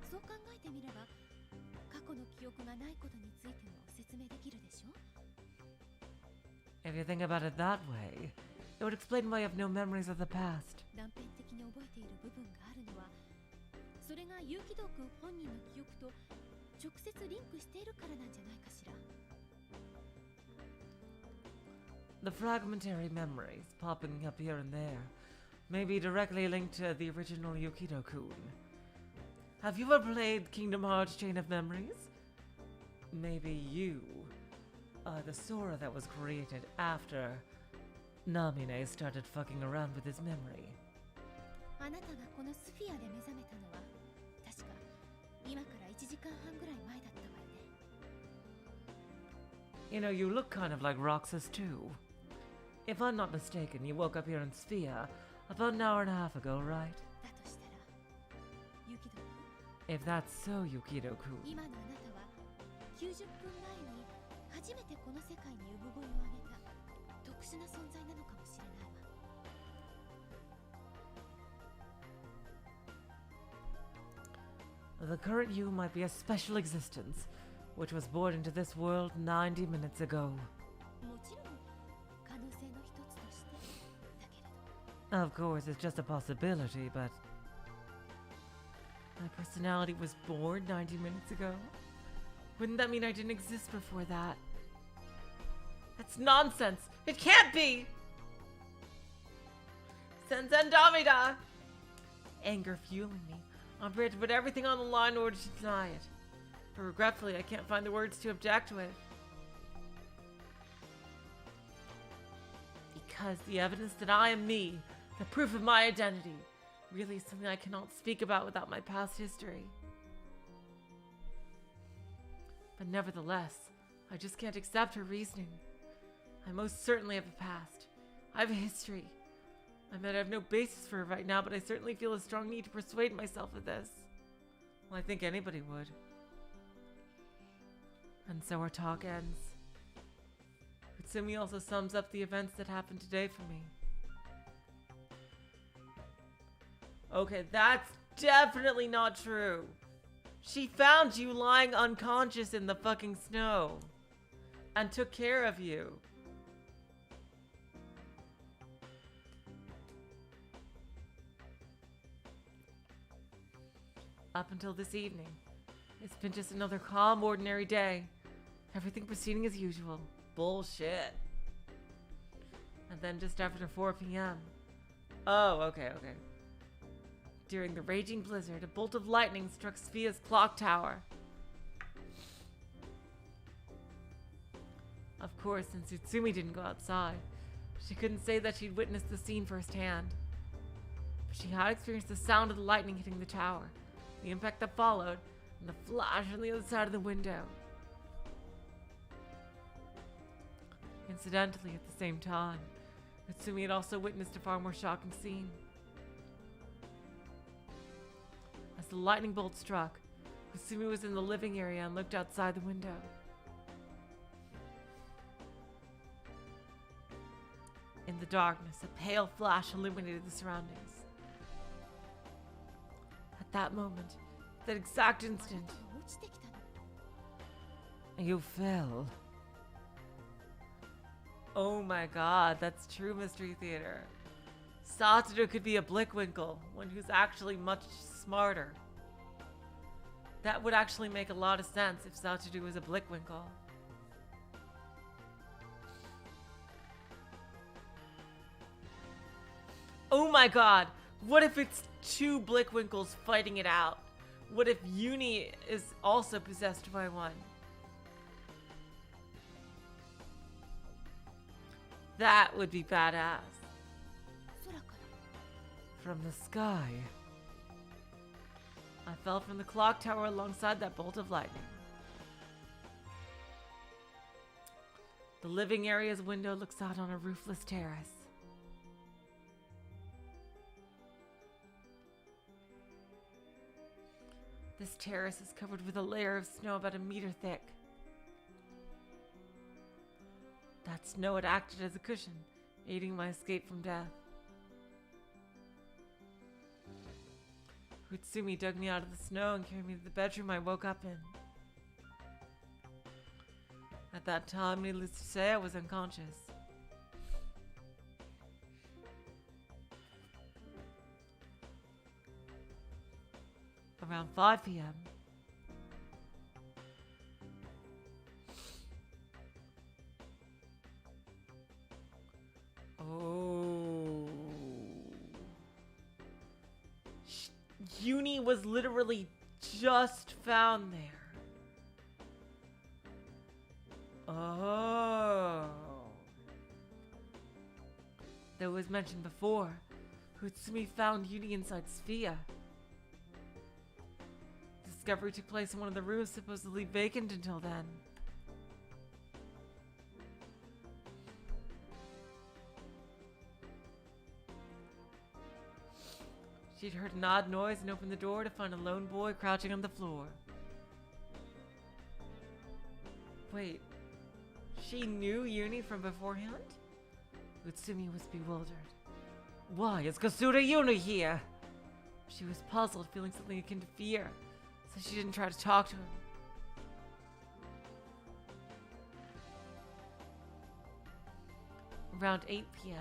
そう考えてみれば過去の記憶がないことについても説明できるでしょ。 If you think about it that way, it would explain why you have no memories of the past. 断片的に覚えている部分があるのは、それが有機道君本人の記憶と直接リンクしているからなんじゃないかしら。 The fragmentary memories popping up here and there may be directly linked to the original Yukido-kun. Have you ever played Kingdom Hearts Chain of Memories? Maybe you are the Sora that was created after Namine started fucking around with his memory. あなたがこのスフィアで目覚めたのは確か今から1時間半ぐらい前だったわよね。 You know, you look kind of like Roxas too. If I'm not mistaken, you woke up here in Sphia about an hour and a half ago, right? だとしたらユキド君、 If that's so, Yukido-kun, 今のあなたは90分前に初めてこの世界に産声を上げた特殊な存在なのかもしれないわ。 the current you might be a special existence, which was born into this world 90 minutes ago. もちろん可能性の一つとしてだけれど、 Of course, it's just a possibility, but my personality was born 90 minutes ago? Wouldn't that mean I didn't exist before that? That's nonsense! It can't be! Senzen Damida! Anger fueling me. I'm prepared to put everything on the line in order to deny it. But regretfully, I can't find the words to object to it. Because the evidence that I am me, the proof of my identity, really is something I cannot speak about without my past history. But nevertheless, I just can't accept her reasoning. I most certainly have a past. I have a history. I mean, I have no basis for it right now, but I certainly feel a strong need to persuade myself of this. Well, I think anybody would. And so our talk ends. Utsumi also sums up the events that happened today for me. Okay, that's definitely not true. She found you lying unconscious in the fucking snow and took care of you. Up until this evening, it's been just another calm, ordinary day. Everything proceeding as usual. Bullshit. And then just after 4 p.m. Oh, okay. During the raging blizzard, a bolt of lightning struck Sphia's clock tower. Of course, since Utsumi didn't go outside, she couldn't say that she'd witnessed the scene firsthand. But she had experienced the sound of the lightning hitting the tower, the impact that followed, and the flash on the other side of the window. Incidentally, at the same time, Utsumi had also witnessed a far more shocking scene. As the lightning bolt struck, Utsumi was in the living area and looked outside the window. In the darkness, a pale flash illuminated the surroundings. At that moment, that exact instant, 落ちてきたの。 you fell. Oh my god, that's true, Mystery Theater. Satoru could be a Blickwinkle, one who's actually much smarter. That would actually make a lot of sense if Satoru was a Blickwinkle. Oh my god! What if it's two Blickwinkles fighting it out? What if Uni is also possessed by one? That would be badass. 空から From the sky. I fell from the clock tower alongside that bolt of lightning. The living area's window looks out on a roofless terrace. This terrace is covered with a layer of snow about a meter thick. That snow had acted as a cushion, aiding my escape from death. Utsumi dug me out of the snow and carried me to the bedroom I woke up in. At that time, needless to say, I was unconscious. Around 5 p.m. Oh. Uni was literally just found there. Oh. That was mentioned before. Utsumi found Uni inside Sphere. Discovery took place in one of the rooms supposedly vacant until then. She'd heard an odd noise and opened the door to find a lone boy crouching on the floor. Wait, she knew Uni from beforehand? Utsumi was bewildered. Why is Kasura Uni here? She was puzzled, feeling something akin to fear, so she didn't try to talk to him. Around 8 p.m.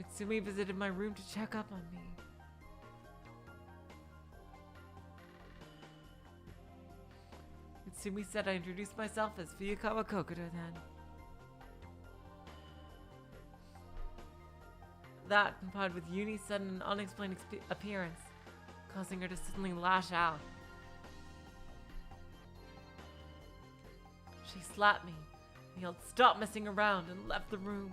Utsumi visited my room to check up on me. Utsumi said I introduced myself as Fuyukawa Kokoro then. That, combined with Uni's sudden and unexplained appearance, causing her to suddenly lash out. She slapped me, yelled, "Stop messing around," and left the room.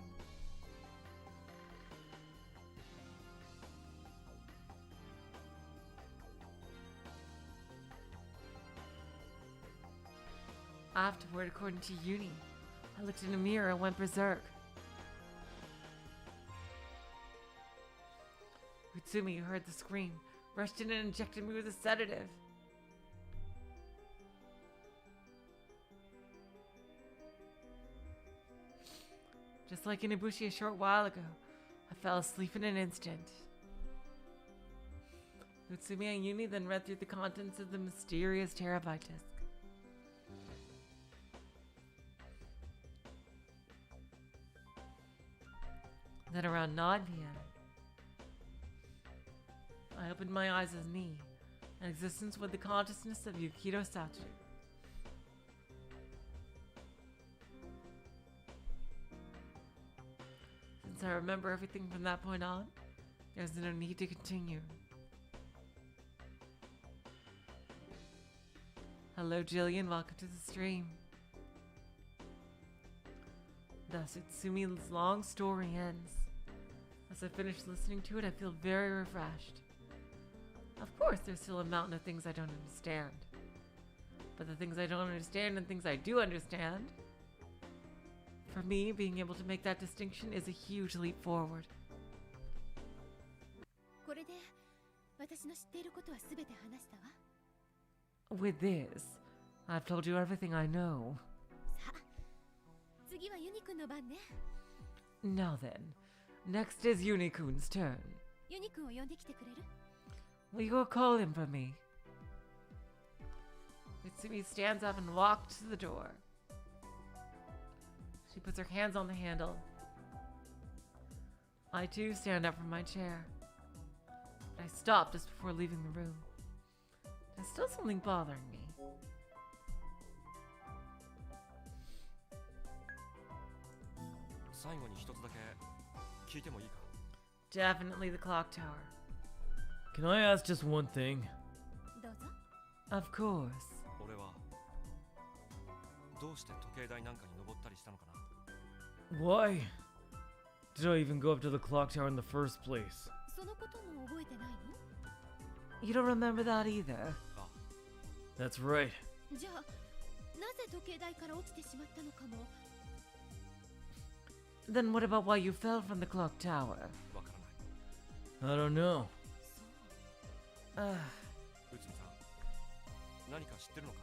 Afterward, according to Uni, I looked in a mirror and went berserk. Utsumi heard the scream, rushed in and injected me with a sedative. Just like in Ibushi a short while ago, I fell asleep in an instant. Utsumi and Uni then read through the contents of the mysterious terabyte disk. Then around 9 p.m., I opened my eyes as me, an existence with the consciousness of Yukito Satoru. Since I remember everything from that point on, there's no need to continue. Hello Jillian, welcome to the stream. Thus, Utsumi's long story ends. As I finish listening to it, I feel very refreshed. Of course, there's still a mountain of things I don't understand. But the things I don't understand and things I do understand, for me, being able to make that distinction is a huge leap forward. これで私の知っていることはすべて話したわ。 With this, I've told you everything I know. さあ、次はユニくんの番ね。 Now then, next is Unicorn's turn. ユニくんを呼んできてくれる？ Will you go call him for me? Utsumi stands up and walks to the door. She puts her hands on the handle. I too stand up from my chair. But I stop just before leaving the room. There's still something bothering me. 聞いてもいいか？ Definitely the clock tower. Can I ask just one thing? どうぞ。 Of course. 俺はどうして時計台なんかに登ったりしたのかな？ Why did I even go up to the clock tower in the first place? そのことも覚えてないの？ You don't remember that either. あ、 That's right. じゃあなぜ時計台から落ちてしまったのかも。 Then what about why you fell from the clock tower? わからない。 I don't know. そう。 Ugh. 内海さん、何か知ってるのか？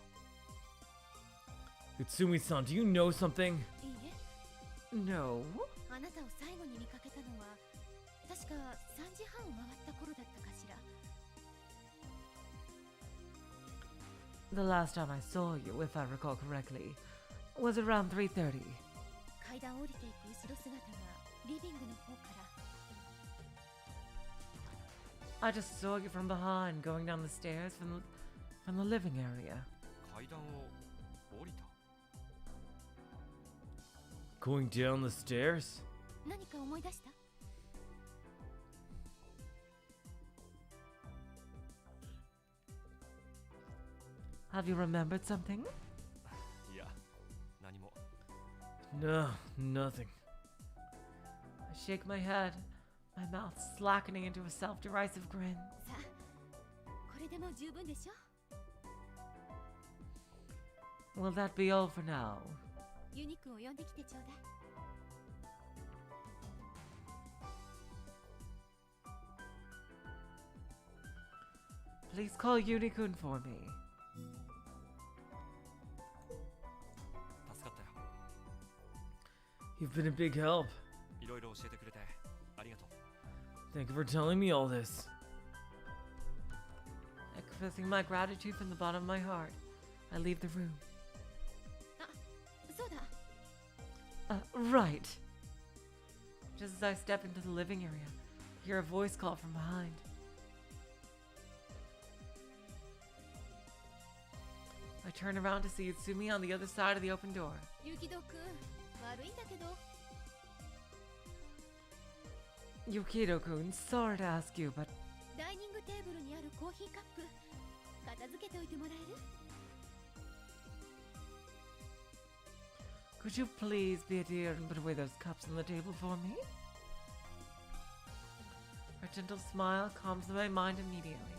Utsumi-san, do you know something? いいえ、 No. あなたを最後に見かけたのは確か3時半を回った頃だったかしら。 The last time I saw you, if I recall correctly, was around 3:30. 階段を降りていく後ろ姿がリビングの方から。 I just saw you from behind going down the stairs from the living area. 階段を降りた？ Going down the stairs? 何か思い出した？ Have you remembered something? いや、何も。 No, nothing. I shake my head, my mouth slackening into a self-derisive grin. さあ、これでもう十分でしょ。 Will that be all for now? ユニくんを呼んできてちょうだい。 Please call Unikun for me. 助かったよ。 You've been a big help. いろいろ教えてくれてありがとう。 Thank you for telling me all this. Expressing my gratitude from the bottom of my heart, I leave the room. そうだ。 Right. Just as I step into the living area, I hear a voice call from behind. I turn around to see Utsumi on the other side of the open door. ユキドくん、悪いんだけど。 Yukido-kun, sorry to ask you, but ダイニングテーブルにあるコーヒーカップ片付けておいてもらえる？ could you please be a dear and put away those cups on the table for me? Her gentle smile calms my mind immediately.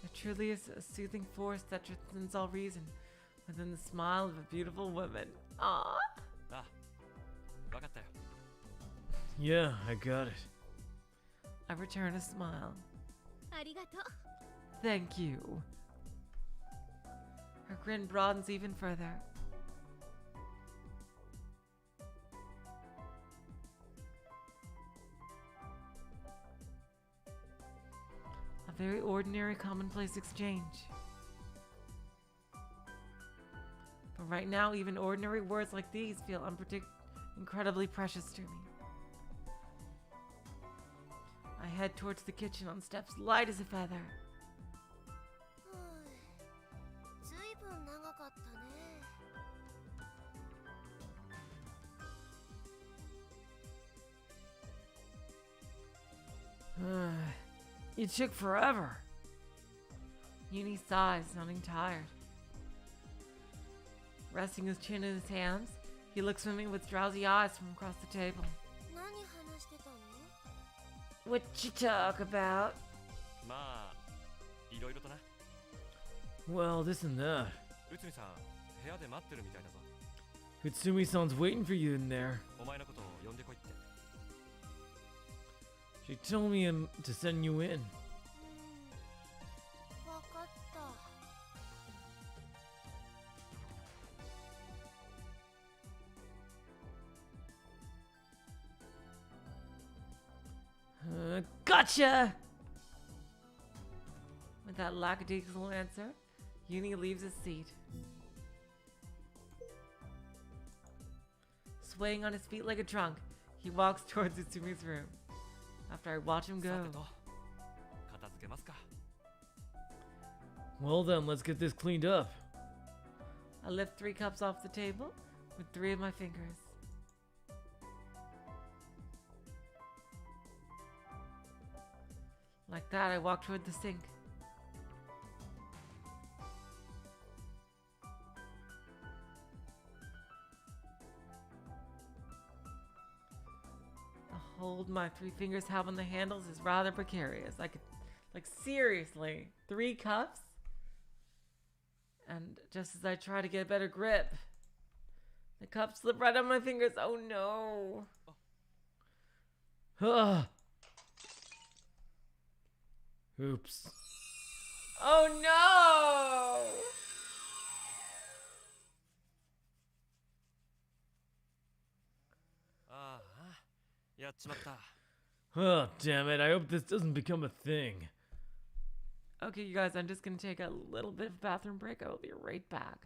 It truly is a soothing force that transcends all reason within the smile of a beautiful woman. Ah, あ、わかったよ。 Yeah, I got it. I return a smile. ありがとう。 Thank you. Her grin broadens even further. A very ordinary, commonplace exchange. But right now, even ordinary words like these feel incredibly precious to me. I head towards the kitchen on steps light as a feather. ずいぶん長かったね。 You took forever. Uni sighs, sounding tired. Resting his chin in his hands, he looks at me with drowsy eyes from across the table. 何話してたの？ What you talk about? まあ、いろいろとな。 Well, this and that. 内海さん、部屋で待ってるみたいだぞ。 Utsumi-san's waiting for you in there. お前のことを呼んでこいって。 She told me to send you in. わかった。 Gotcha! With that lackadaisical answer, Uni leaves his seat. Swaying on his feet like a trunk, he walks towards Utsumi's room. After I watch him さ go, てと、片付けますか。Well then, let's get this cleaned up. I lift 3 cups off the table with 3 of my fingers. Like that, I walk toward the sink. The hold my 3 fingers have on the handles is rather precarious. I could, like, seriously, 3 cups? And just as I try to get a better grip, the cups slip right on my fingers. Oh no. Ah. Oops. Oh no! Ah, やっちまった。 Oh, damn it. I hope this doesn't become a thing. Okay, you guys, I'm just gonna take a little bit of a bathroom break. I will be right back.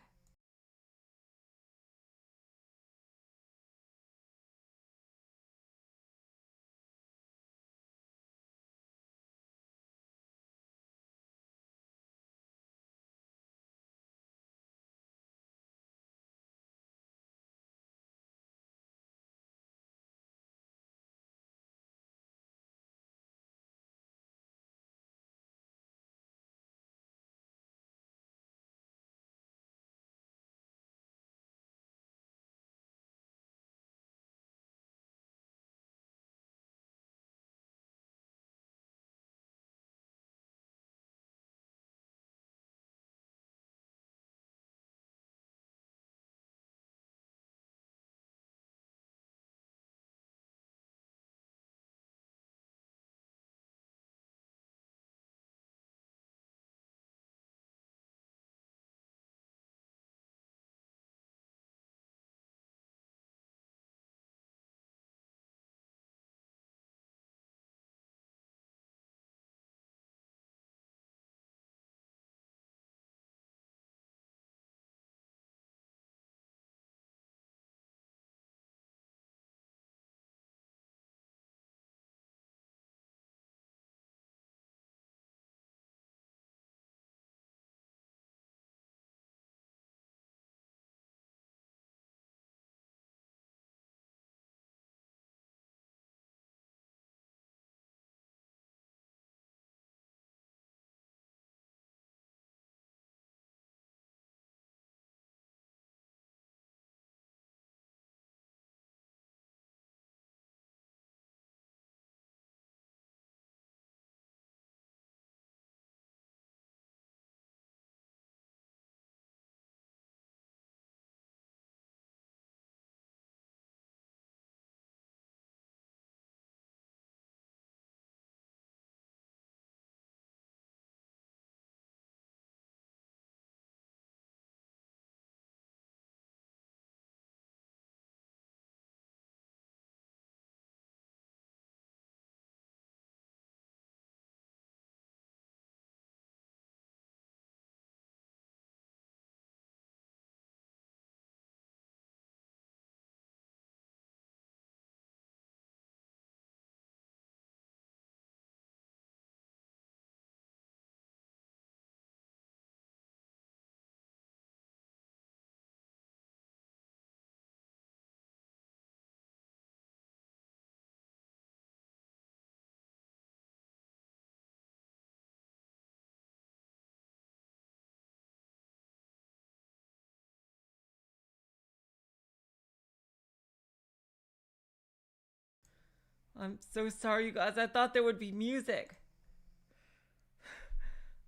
I'm so sorry, you guys. I thought there would be music.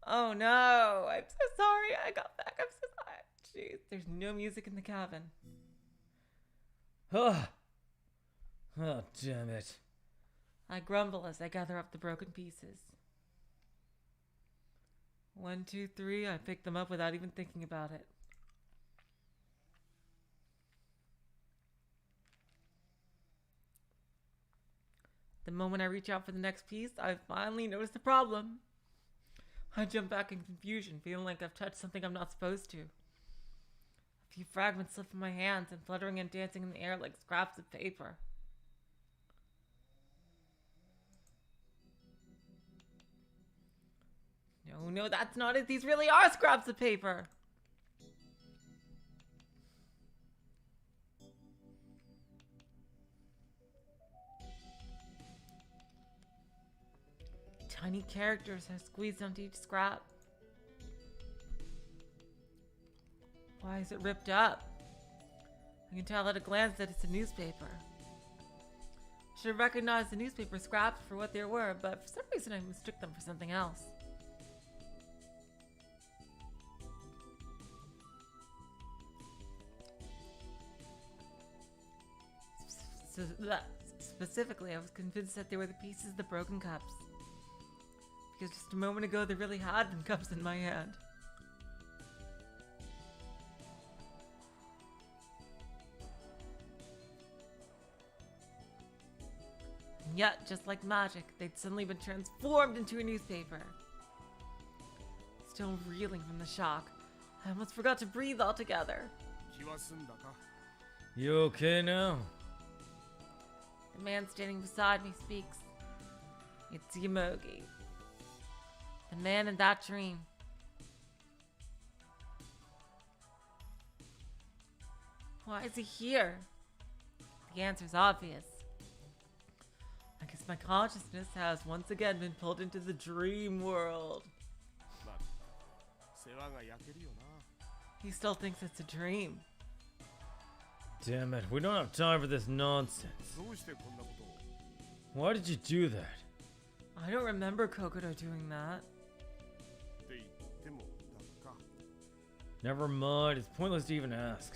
Oh no, I'm so sorry. I got back. I'm so sorry. Jeez, there's no music in the cabin. Oh, oh, damn it. I grumble as I gather up the broken pieces. 1, 2, 3. I pick them up without even thinking about it. The moment I reach out for the next piece, I finally notice the problem. I jump back in confusion, feeling like I've touched something I'm not supposed to. A few fragments slip from my hands and fluttering and dancing in the air like scraps of paper. No, no, that's not it. These really are scraps of paper. Tiny characters are squeezed onto each scrap. Why is it ripped up? I can tell at a glance that it's a newspaper. I should have recognized the newspaper scraps for what they were, but for some reason I mistook them for something else. Specifically, I was convinced that they were the pieces of the broken cups. Because just a moment ago, they really had them cups in my hand. And yet, just like magic, they'd suddenly been transformed into a newspaper. Still reeling from the shock, I almost forgot to breathe altogether. You okay now? The man standing beside me speaks. It's Yamogi. The man in that dream. Why is he here? The answer's obvious. I guess my consciousness has once again been pulled into the dream world. He still thinks it's a dream. Damn it, we don't have time for this nonsense. Why did you do that? I don't remember Kokoro doing that. Never mind, it's pointless to even ask.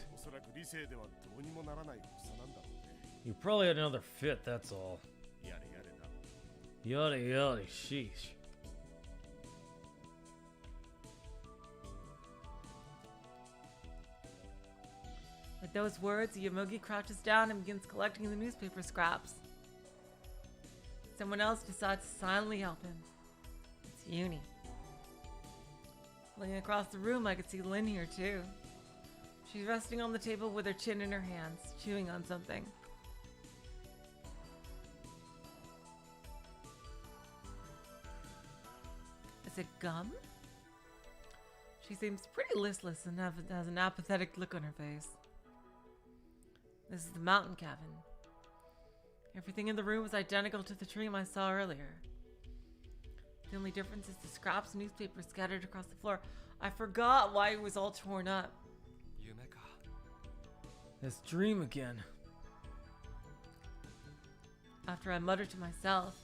You probably had another fit, that's all. Yada yada, sheesh. With those words, Yamogi crouches down and begins collecting the newspaper scraps. Someone else decides to silently help him. It's Uni. Looking across the room, I could see Lynn here too. She's resting on the table with her chin in her hands, chewing on something. Is it gum? She seems pretty listless and has an apathetic look on her face. This is the mountain cabin. Everything in the room is identical to the dream I saw earlier. The only difference is the scraps of newspaper scattered across the floor. I forgot why it was all torn up. This dream again. After I mutter to myself,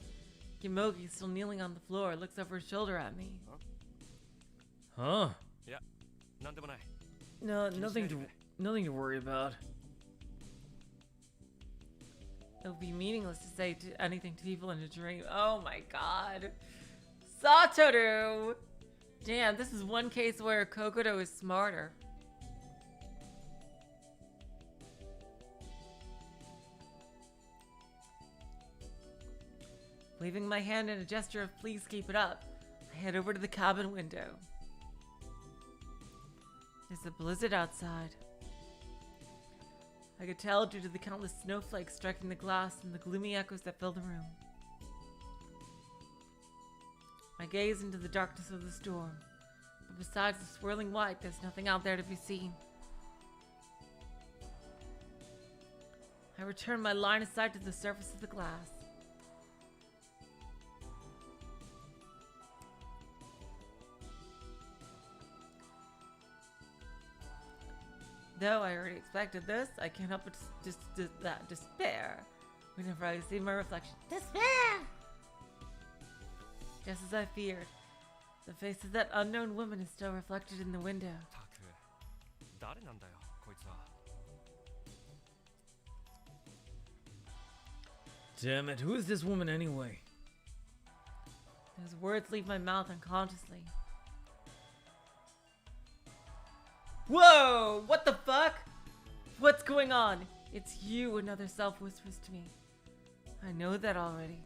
Yamogi, still kneeling on the floor, looks over his shoulder at me. Huh? No, Nothing to worry about. It would be meaningless to say anything to people in a dream. Oh my god. Satoru! Damn, this is one case where Kokoro is smarter. Leaving my hand in a gesture of please keep it up, I head over to the cabin window. There's a blizzard outside. I could tell due to the countless snowflakes striking the glass and the gloomy echoes that fill the room. I gaze into the darkness of the storm, but besides the swirling white, there's nothing out there to be seen. I return my line of sight to the surface of the glass. Though I already expected this, I can't help but despair whenever I see my reflection. Despair! Just as I feared, the face of that unknown woman is still reflected in the window. Damn it, who is this woman anyway? Those words leave my mouth unconsciously. Whoa! What the fuck? What's going on? It's you, another self whispers to me. I know that already.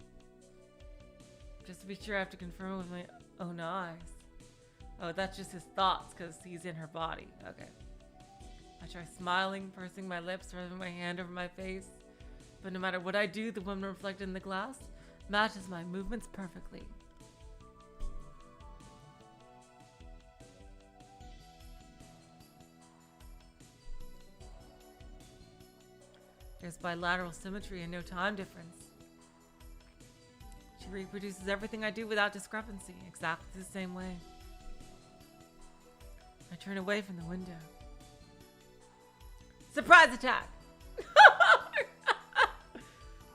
Just to be sure, I have to confirm it with my own eyes. Oh, that's just his thoughts, because he's in her body. Okay. I try smiling, pursing my lips, rubbing my hand over my face. But no matter what I do, the woman reflected in the glass matches my movements perfectly. There's bilateral symmetry and no time difference. She reproduces everything I do without discrepancy, exactly the same way. I turn away from the window. Surprise attack!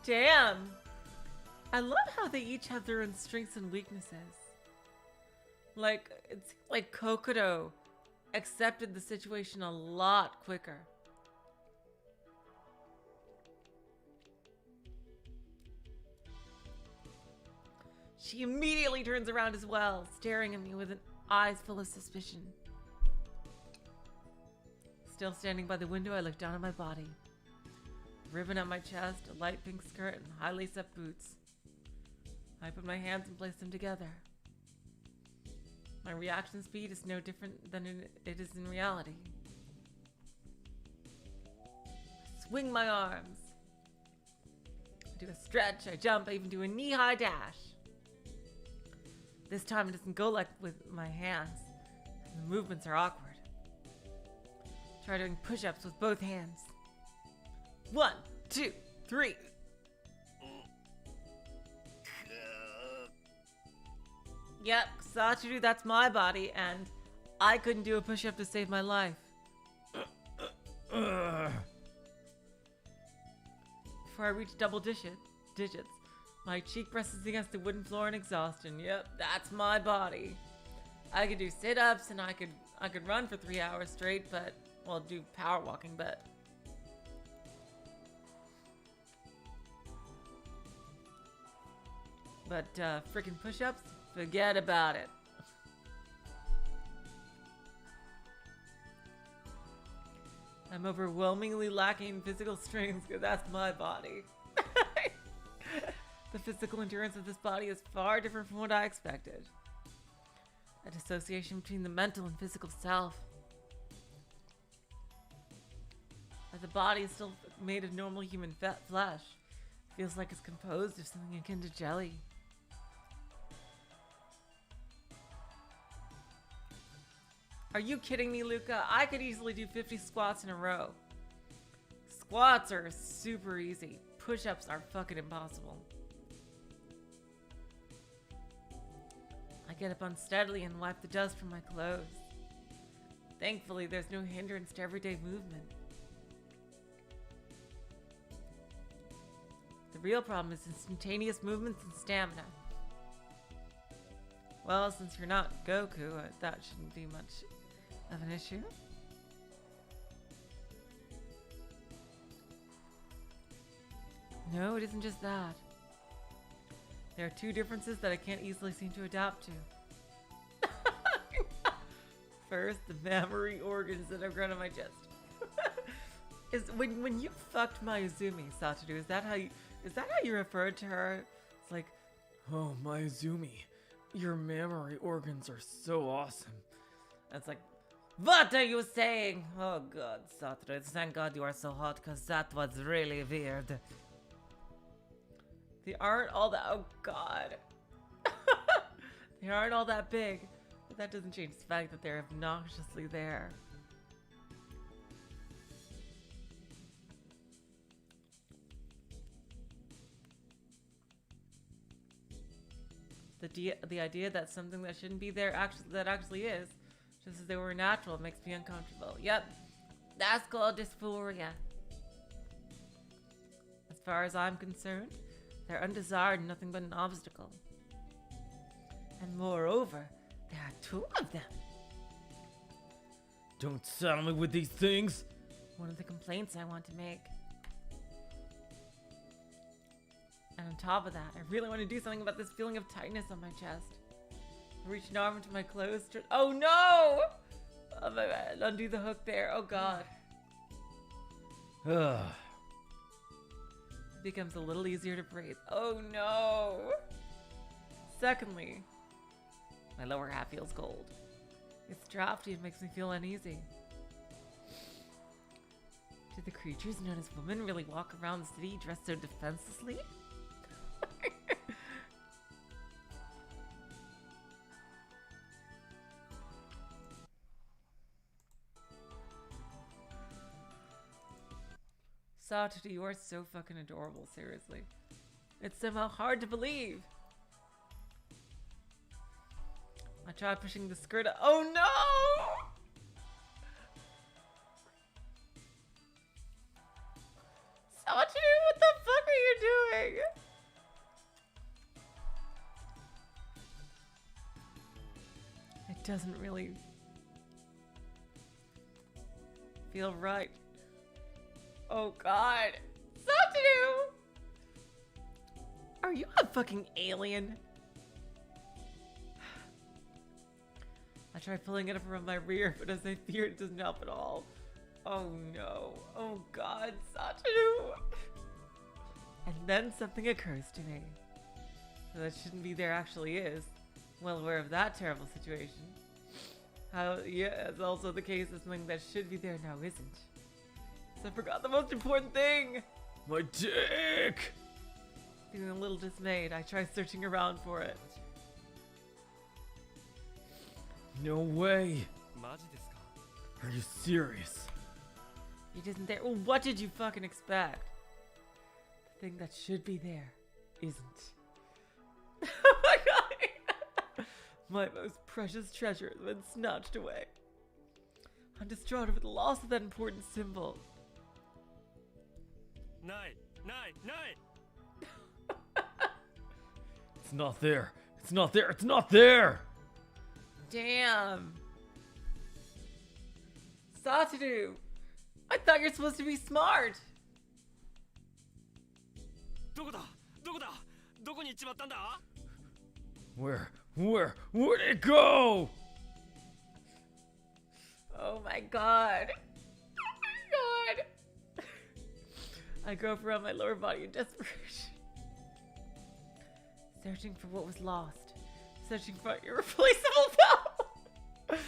Damn! I love how they each have their own strengths and weaknesses. Like, it seems like Kokoro accepted the situation a lot quicker. She immediately turns around as well, staring at me with eyes full of suspicion. Still standing by the window, I look down at my body. A ribbon on my chest, a light pink skirt, and high lace-up boots. I put my hands and place them together. My reaction speed is no different than it is in reality. I swing my arms. I do a stretch, I jump, I even do a knee-high dash. This time it doesn't go like with my hands. The movements are awkward. Try doing push-ups with both hands. 1, 2, 3. Yep, Satoru, that's my body, and I couldn't do a push-up to save my life. Before I reach double digits, my cheek presses against the wooden floor in exhaustion. Yep, that's my body. I could do sit-ups and I could run for 3 hours straight, but well, do power walking, but freaking push-ups, forget about it. I'm overwhelmingly lacking physical strength because that's my body. The physical endurance of this body is far different from what I expected. A dissociation between the mental and physical self. But the body is still made of normal human flesh. It feels like it's composed of something akin to jelly. Are you kidding me, Luca? I could easily do 50 squats in a row. Squats are super easy. Push-ups are fucking impossible. I get up unsteadily and wipe the dust from my clothes. Thankfully, there's no hindrance to everyday movement. The real problem is instantaneous movements and stamina. Well, since you're not Goku, that shouldn't be much of an issue. No, it isn't just that. There are two differences that I can't easily seem to adapt to. First, the mammary organs that have grown on my chest. Is when you fucked my Utsumi, Satoru, is that how you referred to her? It's like, oh, my Utsumi, your mammary organs are so awesome. And it's like, what are you saying? Oh god, Satoru, thank god you are so hot, because that was really weird. They aren't all that, oh god. They aren't all that big, but that doesn't change the fact that they're obnoxiously there. The idea that something that shouldn't be there actually is, just as they were natural, makes me uncomfortable. Yep, that's called dysphoria. As far as I'm concerned, they're undesired and nothing but an obstacle. And moreover, there are two of them. Don't saddle me with these things. One of the complaints I want to make. And on top of that, I really want to do something about this feeling of tightness on my chest. I reach an arm into my clothes. Oh no! Oh my god, undo the hook there. Oh god. Ugh. It becomes a little easier to breathe. Oh no! Secondly, my lower half feels cold. It's drafty and makes me feel uneasy. Do the creatures known as women really walk around the city dressed so defenselessly? Satoru, you are so fucking adorable, seriously. It's somehow hard to believe. I tried pushing the skirt up. Oh no! Satoru, what the fuck are you doing? It doesn't really feel right. Oh god. Satoru! Are you a fucking alien? I tried pulling it up around my rear, but as I feared, it doesn't help at all. Oh no. Oh god, Satoru! And then something occurs to me. That shouldn't be there actually is. Well aware of that terrible situation. How, yeah, it's also the case that something that should be there now isn't. So I forgot the most important thing! My dick! Feeling a little dismayed, I try searching around for it. No way. マジですか Are you serious? It isn't there. Well, what did you fucking expect? The thing that should be there isn't. Oh my god! My most precious treasure has been snatched away. I'm distraught over the loss of that important symbol. ないないない It's not there. It's not there. It's not there. Damn. Satoru! I thought you're supposed to be smart! どこだどこだどこに行っちまったんだ Where'd it go? Oh my god. Oh my god. I groped around my lower body in desperation. Searching for what was lost. Searching for irreplaceable power.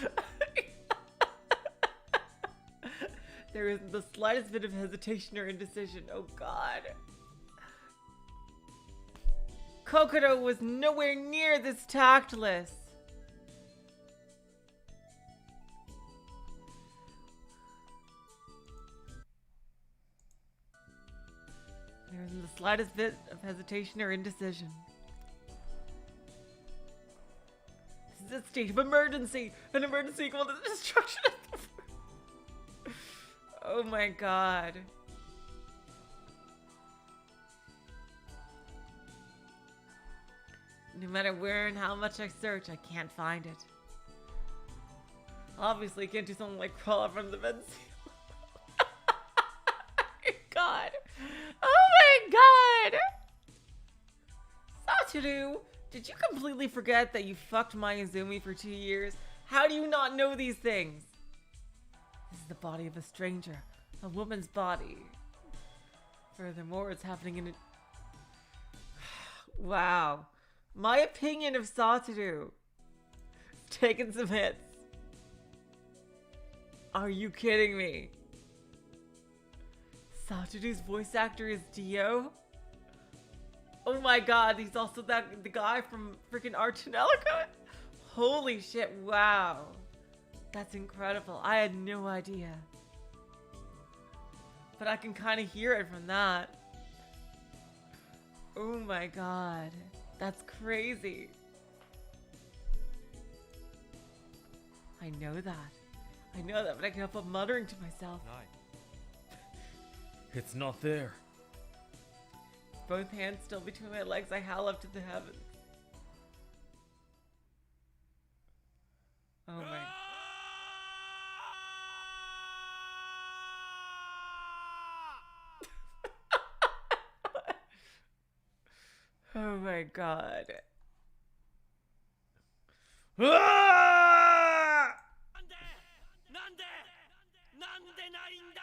There isn't the slightest bit of hesitation or indecision. Oh god. Kokoro was nowhere near this tactless. There isn't the slightest bit of hesitation or indecision. This is a state of emergency! An emergency equal to the destruction of the world. Oh my god. No matter where and how much I search, I can't find it. Obviously, I can't do something like crawl up under the bed seal. Oh my god. Oh my god! Satoru, did you completely forget that you fucked my Utsumi for 2 years? How do you not know these things? This is the body of a stranger. A woman's body. Furthermore, it's happening in a... Wow. My opinion of Satoru. It's taken some hits. Are you kidding me? Satoru's voice actor is Dio? Oh my god, he's also the guy from freaking Arch and Ellicott? Holy shit, wow. That's incredible. I had no idea. But I can kind of hear it from that. Oh my god. That's crazy. I know that. I know that, but I can't help but muttering to myself. ない It's not there. Both hands still between my legs, I howl up to the heavens. Oh my. Oh my god. Ah! なんでなんでなんでないんだ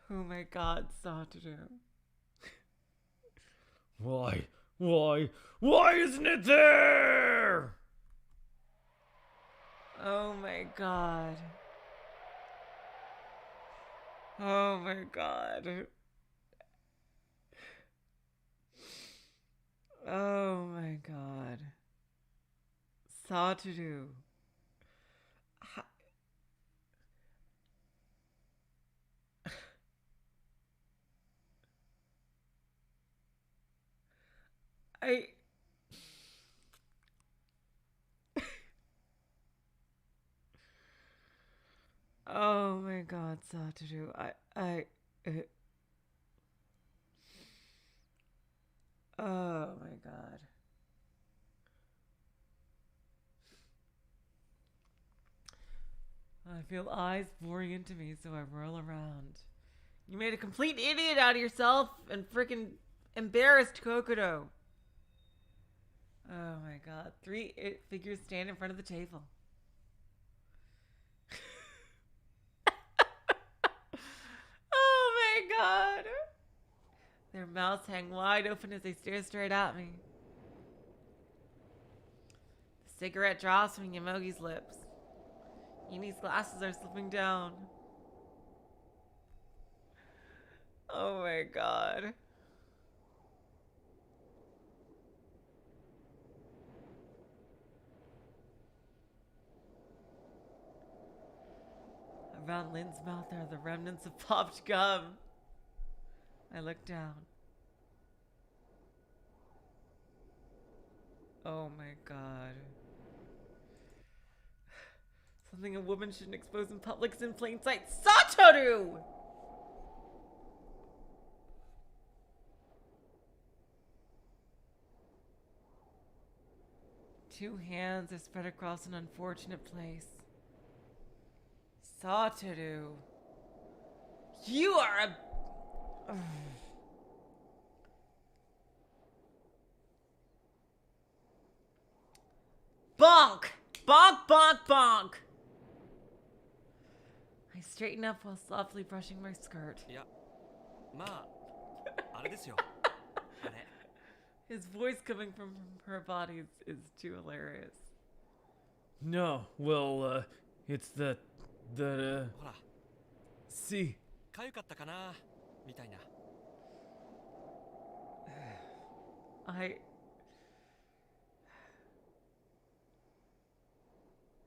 Oh my god, Satoru. Why isn't it there? Oh my god. Oh my god. Oh my god. Satoru. Ha- I. Oh my god, Satoru. Uh, oh my god. I feel eyes boring into me, so I whirl around. You made a complete idiot out of yourself and freaking embarrassed Kokoro. Oh my god. Three figures stand in front of the table. Oh my god. Their mouths hang wide open as they stare straight at me. The cigarette drops from Yamogi's lips. Yuni's glasses are slipping down. Oh my god. Around Lynn's mouth are the remnants of popped gum. I look down. Oh my god. Something a woman shouldn't expose in public is in plain sight. Satoru! Two hands are spread across an unfortunate place. Satoru. You are a... Bonk! Bonk, bonk, bonk! I straighten up while softly brushing my skirt. いや、まあ、あれですよ。あれ。 His voice coming from her body is too hilarious. No, well, it's the ほら、 see. かゆかったかなみたいな。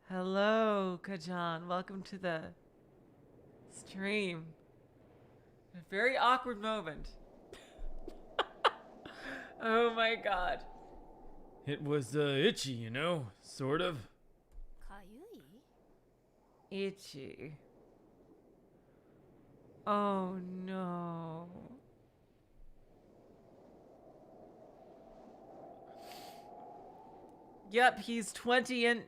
Hello, Kajan. Welcome to the stream. A very awkward moment. Oh my god. It was itchy, you know, sort of. かゆい Itchy. Oh no. Yep, he's 20 and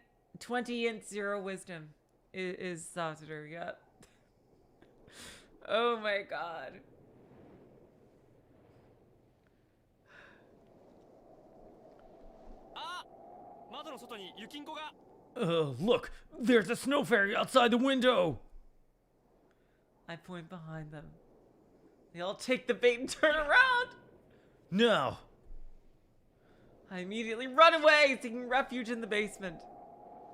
0 wisdom is Satoru, yep. Oh my god. Ah! 窓の外に雪んこが。 Look, there's a snow fairy outside the window. I point behind them. They all take the bait and turn around. Now. I immediately run away, seeking refuge in the basement.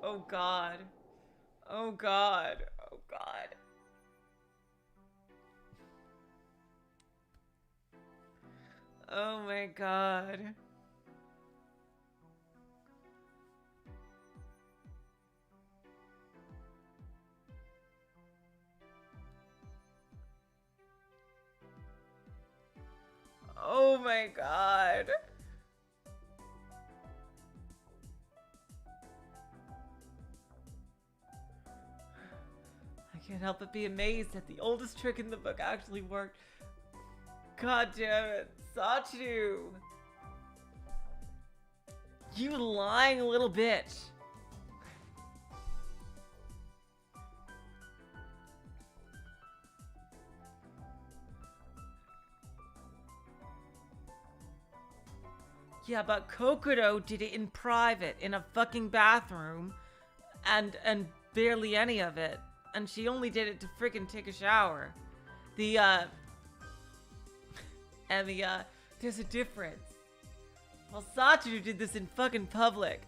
Oh god. Oh god. Oh god. Oh my god. Oh my god. I can't help but be amazed that the oldest trick in the book actually worked. God damn it, Satoru. You lying little bitch. Yeah, but Kokoro did it in private, in a fucking bathroom, and barely any of it. And she only did it to freaking take a shower. There's a difference. Well, Satoru did this in fucking public.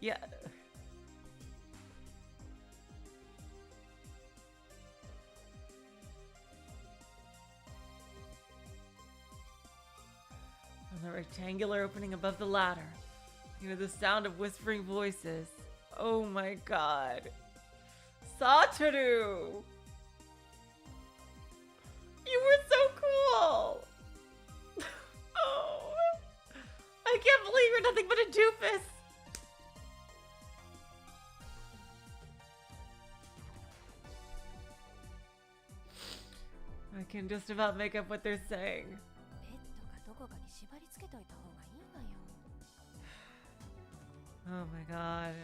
Yeah. From the rectangular opening above the ladder, You know, the sound of whispering voices. Oh my god. Satoru! You were so cool! Oh. I can't believe you're nothing but a doofus! I can just about make up what they're saying. ペットがどこかに縛り付けといた方がいいわよ。 Oh my god.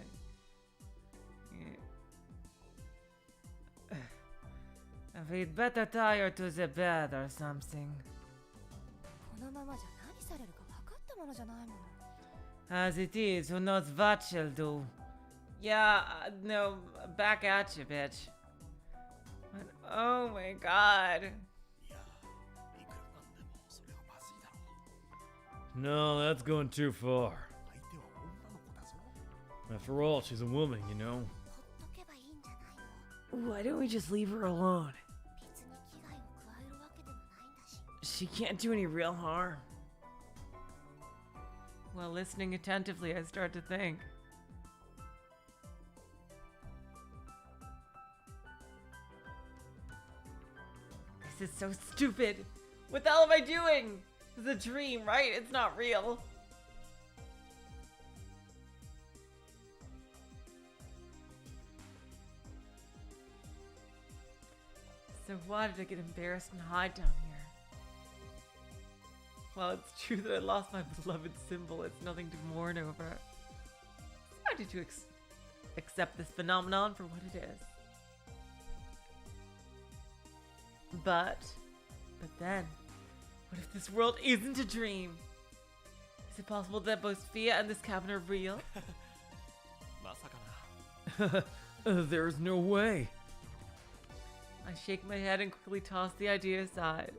We'd better tie her to the bed or something. このままじゃ何されるか分かったものじゃないもの。 As it is, who knows what she'll do? Yeah, no, back at you, bitch. But, oh my god. No, that's going too far. After all, she's a woman, you know. ほっとけばいいんじゃないの。 Why don't we just leave her alone? 別に危害を加えるわけでもないんだし。 She can't do any real harm. While listening attentively, I start to think. This is so stupid. What the hell am I doing? It's a dream, right? It's not real. So why did I get embarrassed and hide down here? Well, it's true that I lost my beloved symbol. It's nothing to mourn over. I decided to accept this phenomenon for what it is. But then, what if this world isn't a dream? Is it possible that both Fia and this cabin are real? まさかな。 There's no way. I shake my head and quickly toss the idea aside.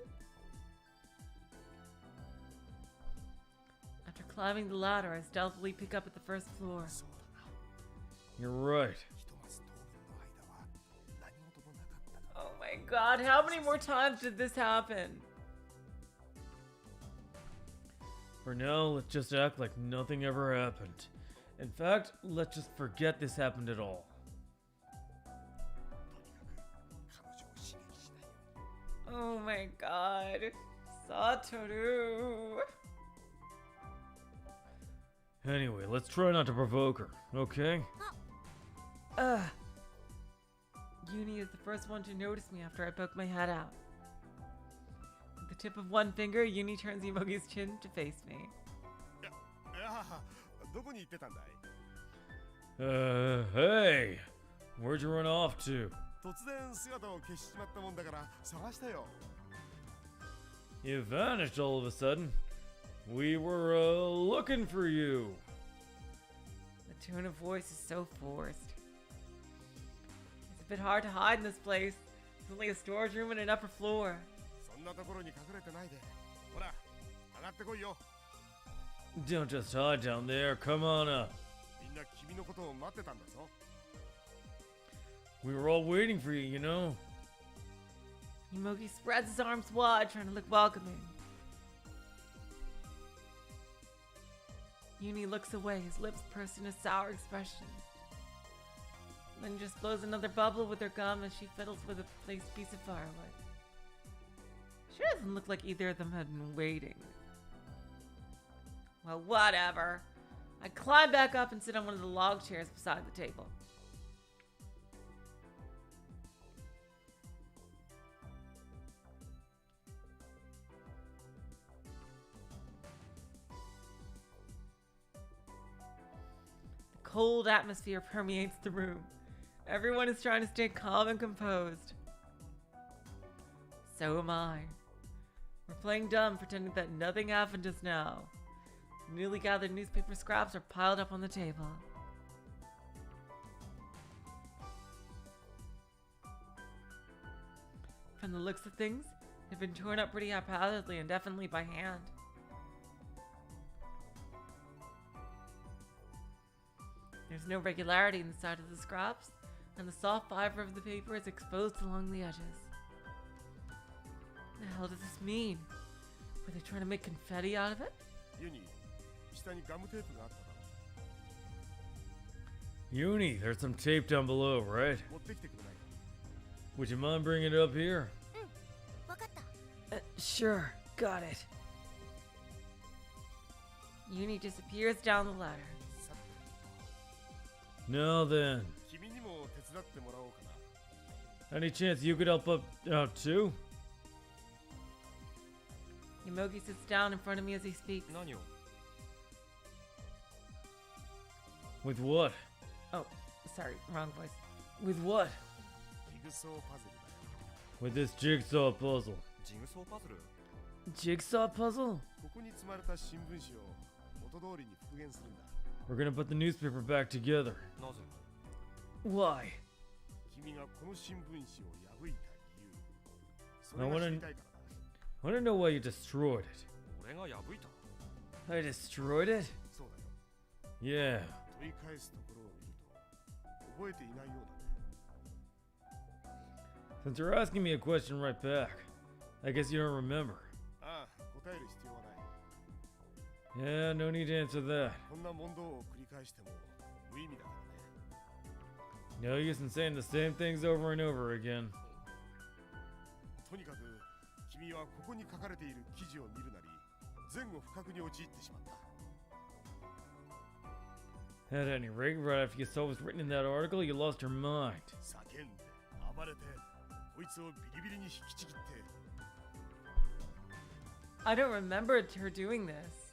After climbing the ladder, I stealthily pick up at the first floor. You're right. Oh my god, how many more times did this happen? For now, let's just act like nothing ever happened. In fact, let's just forget this happened at all. Oh my god. Satoru. Anyway, let's try not to provoke her, okay? Uni is the first one to notice me after I poke my head out. With the tip of one finger, Uni turns Emogi's chin to face me. Hey! Where'd you run off to? 突然姿を消しちまったもんだから探したよ。 You vanished all of a sudden. We were, looking for you. The tone of voice is so forced. It's a bit hard to hide in this place. There's only a storage room and an upper floor. そんなところに隠れてないで。ほら、上がってこいよ。 Don't just hide down there, come on up. みんな君のことを待ってたんだぞ。 We were all waiting for you, you know. Emogi spreads his arms wide, trying to look welcoming. Uni looks away, his lips pursed in a sour expression. Then just blows another bubble with her gum as she fiddles with a placed piece of firewood. Sure doesn't look like either of them had been waiting. Well, whatever. I climb back up and sit on one of the log chairs beside the table. The cold atmosphere permeates the room. Everyone is trying to stay calm and composed. So am I. We're playing dumb, pretending that nothing happened just now. Newly gathered newspaper scraps are piled up on the table. From the looks of things, they've been torn up pretty haphazardly and definitely by hand. There's no regularity in the side of the scraps, and the soft fiber of the paper is exposed along the edges. What the hell does this mean? Were they trying to make confetti out of it? ユニ、下にガムテープがあっただろ。Uni, there's some tape down below, right? 持ってきてくれないか。 Would you mind bringing it up here? わかった Sure, got it. Uni disappears down the ladder. さて Now then, 君にも手伝ってもらおうかな。 any chance you could help out too? Yomogi sits down in front of me as he speaks. 何を With what? Oh, sorry, wrong voice. With what? ジグソーパズルだよ。 With this jigsaw puzzle. ジグソーパズル Jigsaw puzzle? ここに積まれた新聞紙を元通りに復元するんだ。 We're gonna put the newspaper back together. なぜ Why? 君がこの新聞紙を破いた理由。そ I れが wanna- 知りたいからだ。 I wanna know why you destroyed it. 俺が破いた I destroyed it? そうだよ。 Yeah. 問い返すところを見ると覚えていないようだね。 Since you're asking me a question right back, I guess you don't remember. ああ、答える必要はない。 Yeah, no need to answer that. こんな問答を繰り返しても無意味だからね。 No use in saying the same things over and over again. とにかく君はここに書かれている記事を見るなり前後不覚に陥ってしまった。 At any rate, right after you saw what was written in that article, you lost your mind. 叫んで暴れてこいつをビリビリに引きちぎって。 I don't remember her doing this.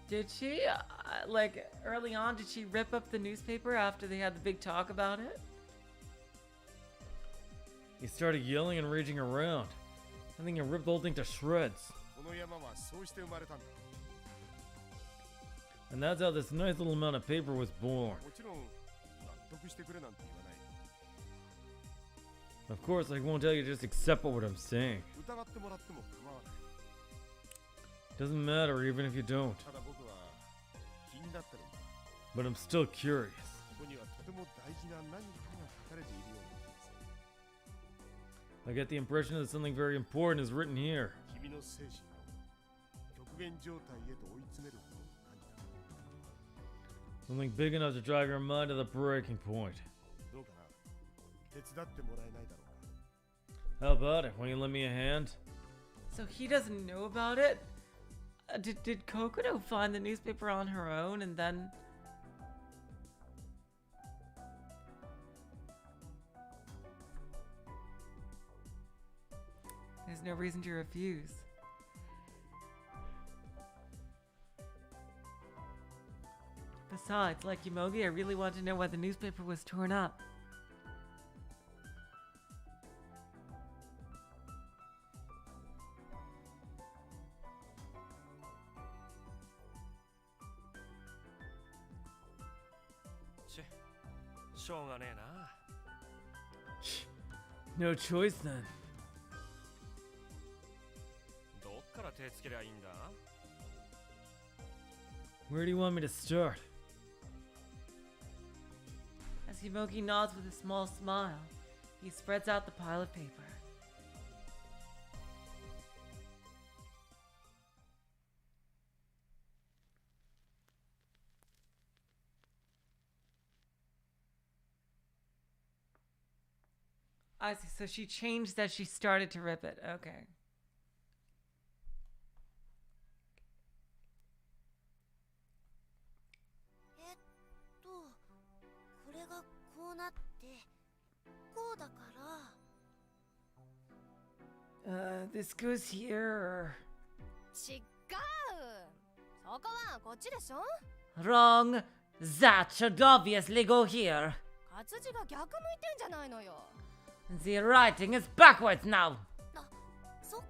Did she? Like, early on, did she rip up the newspaper after they had the big talk about it? He started yelling and raging around. I think he ripped the whole thing to shreds. この山はそうして生まれたんだ。 And that's how this nice little amount of paper was born. もちろん納得してくれなんて言わない。 Of course, I won't tell you to just accept what I'm saying. 疑ってもらっても構わない。 Doesn't matter even if you don't. ただ僕は気になってるんだ。 But I'm still curious. ここにはとても大事な何かが書かれているような気がする。 I get the impression that something very important is written here. 君の精神を極限状態へと追い詰めるほどの何か。 Something big enough to drive your mind to the breaking point. どうかな。手伝ってもらえないだろうか。 How about it? Will you lend me a hand? So he doesn't know about it? Did Kokoro find the newspaper on her own and then... There's no reason to refuse. Besides, like Yomogi, I really want to know why the newspaper was torn up. Shh. しょうがねえな No choice then. どっから手つけりゃいいんだ Where do you want me to start? As Yomogi nods with a small smile, he spreads out the pile of paper. I see. So she changed that she started to rip it. Okay. これがこうなってこうだから This goes here. Or... 違うそこはこっちでしょ Wrong. That should obviously go here. 活字が逆向いてんじゃないのよ The writing is backwards now. そっ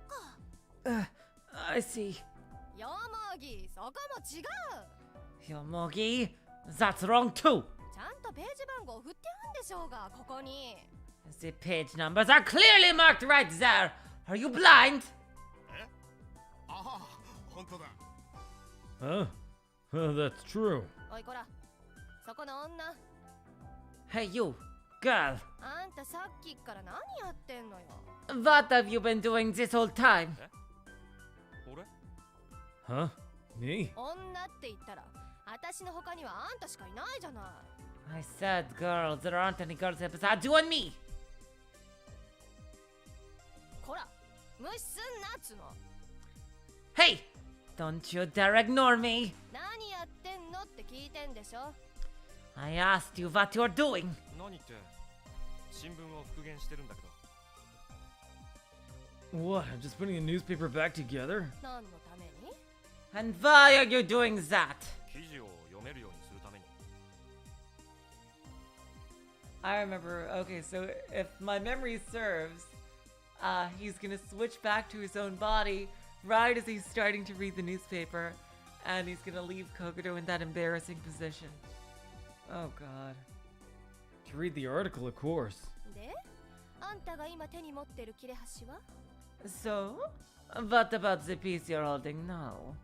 か I see. よもぎそこも違う Yomogi, that's wrong too. ちゃんとページ番号振ってあるんでしょうがここに The page numbers are clearly marked right there. Are you blind? えああ、本当だ。 Huh? That's true. おいこらそこの女 Hey, you, girl. あんたさっきから何やってんのよ What have you been doing this whole time? 俺 Huh? Me? 女って言ったら私の他にはあんたしかいないじゃない。 I said girls. There aren't any girls besides you and me. こら無視すんなっつの。 Hey, don't you dare ignore me. 何やってんのって聞いてんでしょ。 I asked you what you're doing. 何って新聞を復元してるんだけど。 What? I'm just putting the newspaper back together? 何のために？ And why are you doing that? 記事を読めるようにするために。 I remember. Okay, so if my memory serves, he's gonna switch back to his own body right as he's starting to read the newspaper, and he's gonna leave Kokoro in that embarrassing position. Oh God. To read the article, of course. で、あんたが今手に持ってる切れ端は？ So, what about the piece you're holding now?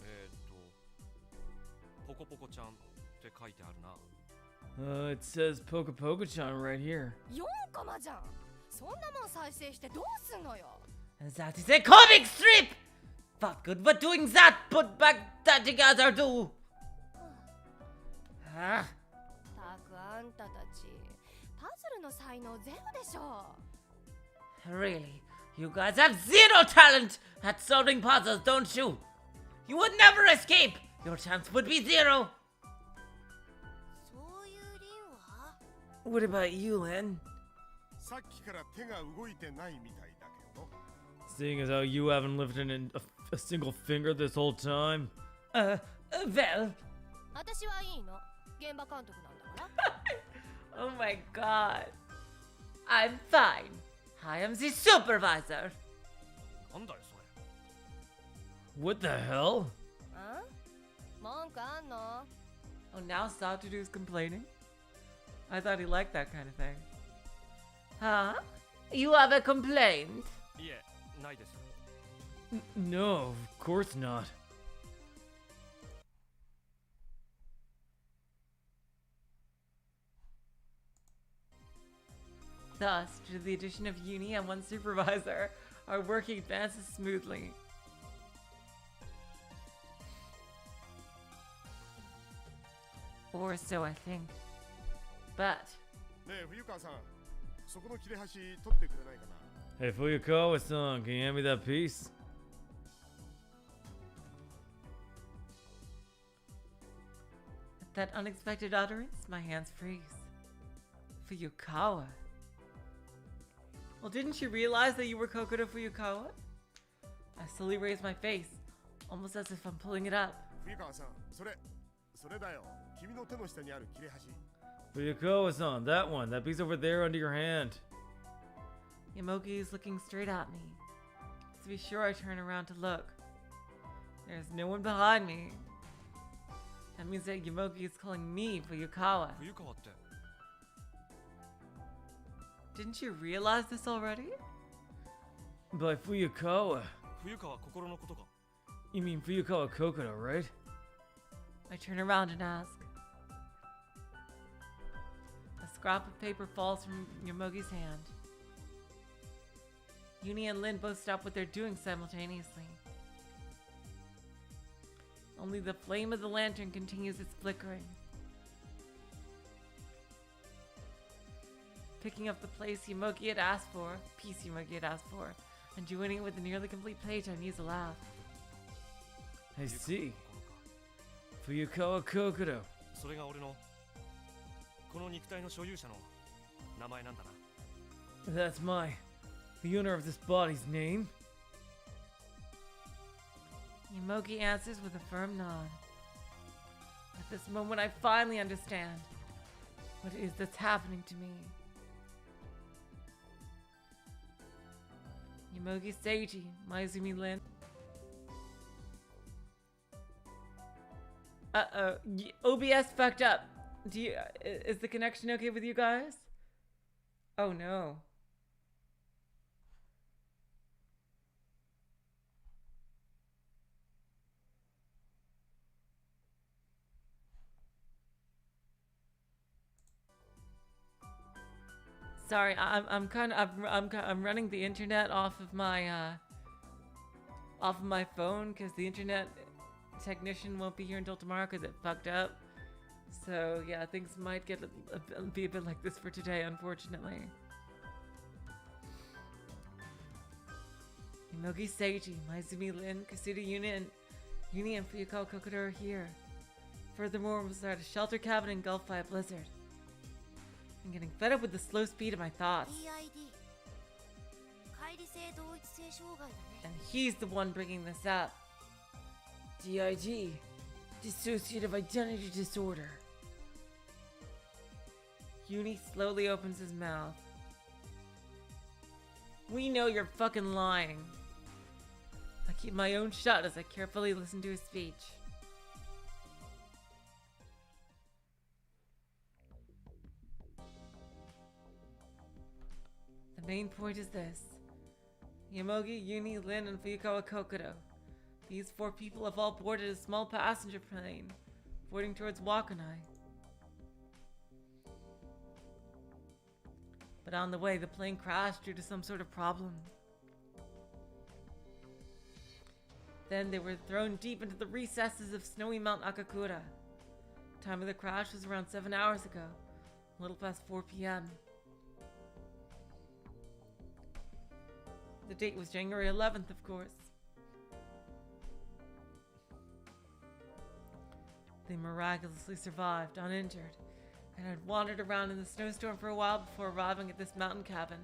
ポコポコちゃんって書いてあるな。 It says Poca Poca-chan right here. 4コマじゃん。そんなもん再生してどうすんのよ。 That is a comic strip! What good would doing that? Put back that together do! Huh? たくあんたたち、パズルの才能ゼロでしょ。 Really? You guys have zero talent at solving puzzles, don't you? You would never escape! Your chance would be zero! そういう理由は？ What about you, Lynn? さっきから手が動いてないみたいだけど。 Seeing as how you haven't lifted a single finger this whole time. Well... 私はいいの。現場監督なんだから。 Oh my god. I'm fine. I am the supervisor. なんだよそれ。 What the hell? あ？文句あんの？ Oh, now Satoru's complaining? I thought he liked that kind of thing. Huh? You have a complaint? いえ、ないです。 No, of course not. Thus, due to the addition of Uni and one supervisor, our work advances smoothly. Or so I think. But, ねえ冬川さん、そこの切れ端取ってくれないかな。 Hey, Fuyukawa-san, can you hand me that piece? at that unexpected utterance, my hands freeze. Fuyukawa. Well, didn't you realize that you were Kokoro Fuyukawa? I slowly raise my face, almost as if I'm pulling it up. 冬川さん、それだよ。君の手の下にある切れ端。 Fuyukawa-san, that one, that piece over there under your hand. Yamogi is looking straight at me. To be sure, I turn around to look. There's no one behind me. That means that Yamogi is calling me Fuyukawa. 冬川って Didn't you realize this already? By Fuyukawa, 冬川心のことか。 you mean Fuyukawa Kokoro, right? I turn around and ask. A scrap of paper falls from Yamogi's hand. Uni and Lin both stop what they're doing simultaneously. Only the flame of the lantern continues its flickering. Picking up the piece Yamogi had asked for, and doing it with a nearly complete page, I muse aloud. I see. 冬川心か。 Fuyukawa Kokoro. それが俺のこの肉体の所有者の名前なんだな。 That's the owner of this body's name. Yamogi answers with a firm nod. At this moment, I finally understand what it is that's happening to me. Yamogi Seiji, Maizumi Lin. Uh-oh, OBS fucked up. Is the connection okay with you guys? Oh no. Sorry, I'm running the internet off of my phone because the internet technician won't be here until tomorrow because it fucked up. So yeah, things might get be a bit like this for today, unfortunately. Imogi Seiji, Maizumi Lin, Kasuda Uni and Fuyukawa Kokoro are here. Furthermore, we start a shelter cabin engulfed by a blizzard. I'm getting fed up with the slow speed of my thoughts. DID 乖離性同一性障害だね And he's the one bringing this up. DID, Dissociative Identity Disorder. Uni slowly opens his mouth. We know you're fucking lying. I keep my own shut as I carefully listen to his speech. The main point is this. Yamogi, Uni, Lin, and Fuyukawa Kokoro. These 4 people have all boarded a small passenger plane, boarding towards Wakanai. But on the way, the plane crashed due to some sort of problem. Then they were thrown deep into the recesses of snowy Mount Akakura. Time of the crash was around 7 hours ago, a little past 4 p.m. The date was January 11th, of course. They miraculously survived, uninjured, and had wandered around in the snowstorm for a while before arriving at this mountain cabin.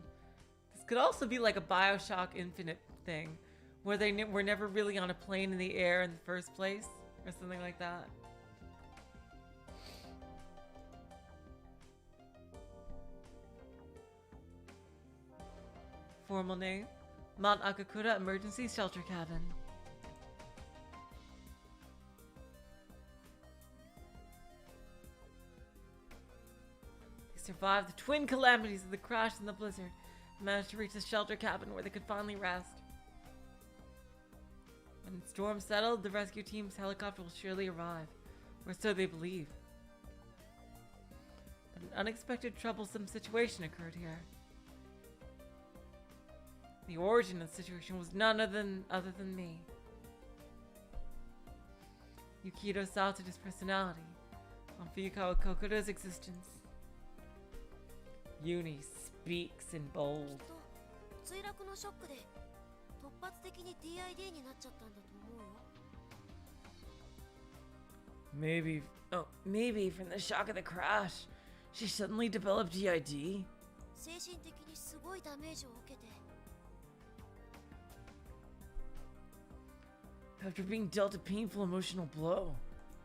This could also be like a Bioshock Infinite thing, where they were never really on a plane in the air in the first place, or something like that. Formal name, Mount Akakura Emergency Shelter Cabin. They survived the twin calamities of the crash and the blizzard, and managed to reach the shelter cabin where they could finally rest. When the storm settled, the rescue team's helicopter will surely arrive, or so they believe. But an unexpected troublesome situation occurred here. The origin of the situation was none other than me. Yukito Satoru's personality on Fuyukawa Kokoro's existence. Uni speaks in bold. 墜落のショックで突発的に DID になっちゃったんだと思うよ Maybe from the shock of the crash, she suddenly developed DID. 精神的にすごいダメージを受けて After being dealt a painful emotional blow.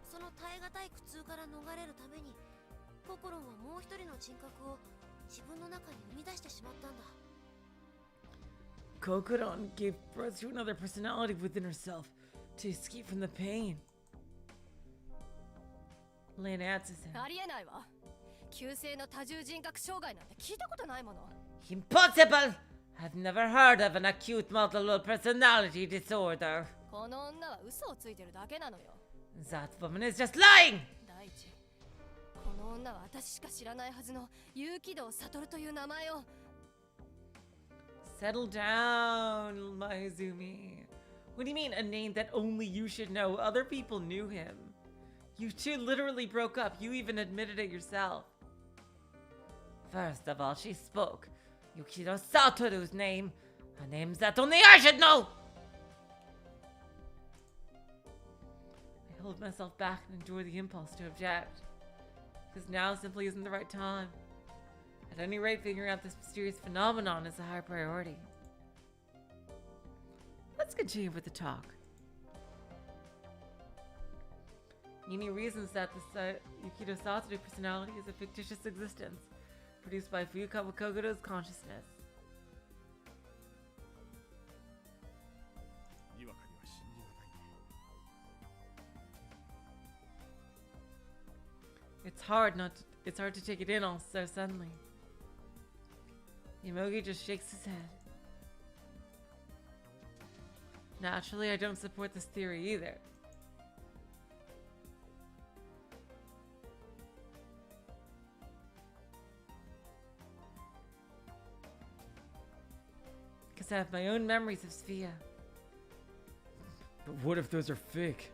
その耐え難い苦痛から逃れるためにココロンはもう一人の人格を自分の中に生み出してしまったんだ Kokoron gave birth to another personality within herself to escape from the pain. Lane answers him. ありえないわ。急性の多重人格障害なんて聞いたことないもの。Impossible! I've never heard of an acute multiple personality disorder. この女は嘘をついてるだけなのよ。That woman is just lying! 第一、この女は私しか知らないはずの有機堂悟という名前を。Settle down, Maizumi. What do you mean, a name that only you should know? Other people knew him. You two literally broke up. You even admitted it yourself. First of all, she spoke. Yukito Satoru's name. A name that only I should know! I held myself back and endured the impulse to object. Because now simply isn't the right time. At any rate, figuring out this mysterious phenomenon is a higher priority. Let's continue with the talk. Nini reasons that the Yukito Satoru personality is a fictitious existence, produced by Fuyukawa Kokoro's consciousness. にわかには信じがたいね It's hard to take it in all so suddenly. Imogi just shakes his head. Naturally, I don't support this theory either. I have my own memories of Sphia. But what if those are fake?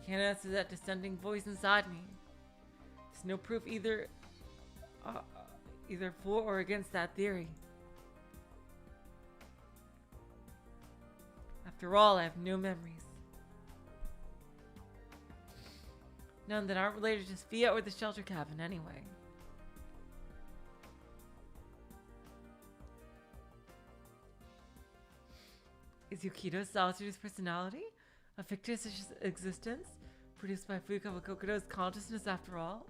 I can't answer that dissenting voice inside me. There's no proof either for or against that theory. After all, I have no memories. None that aren't related to Sophia or the shelter cabin, anyway. Is Yukido Solitude's personality a fictitious existence produced by Fukawa Kokoro's consciousness after all?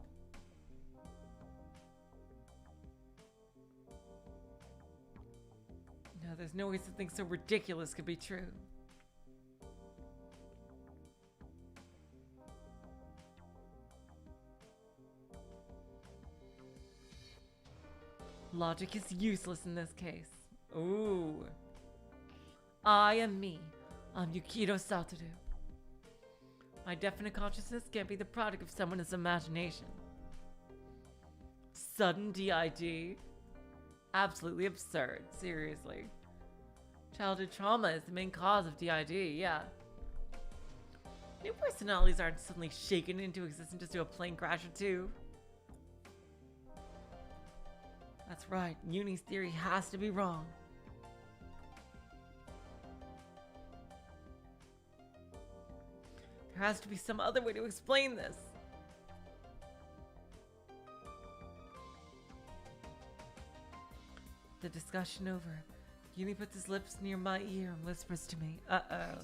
No, there's no way something so ridiculous could be true. Logic is useless in this case. Ooh. I am me. I'm Yukido Satoru. My definite consciousness can't be the product of someone's imagination. Sudden DID? Absolutely absurd, seriously. Childhood trauma is the main cause of DID, yeah. New personalities aren't suddenly shaken into existence just to a plane crash or two. That's right, Uni's theory has to be wrong. There has to be some other way to explain this. The discussion over. Uni puts his lips near my ear and whispers to me, uh-oh.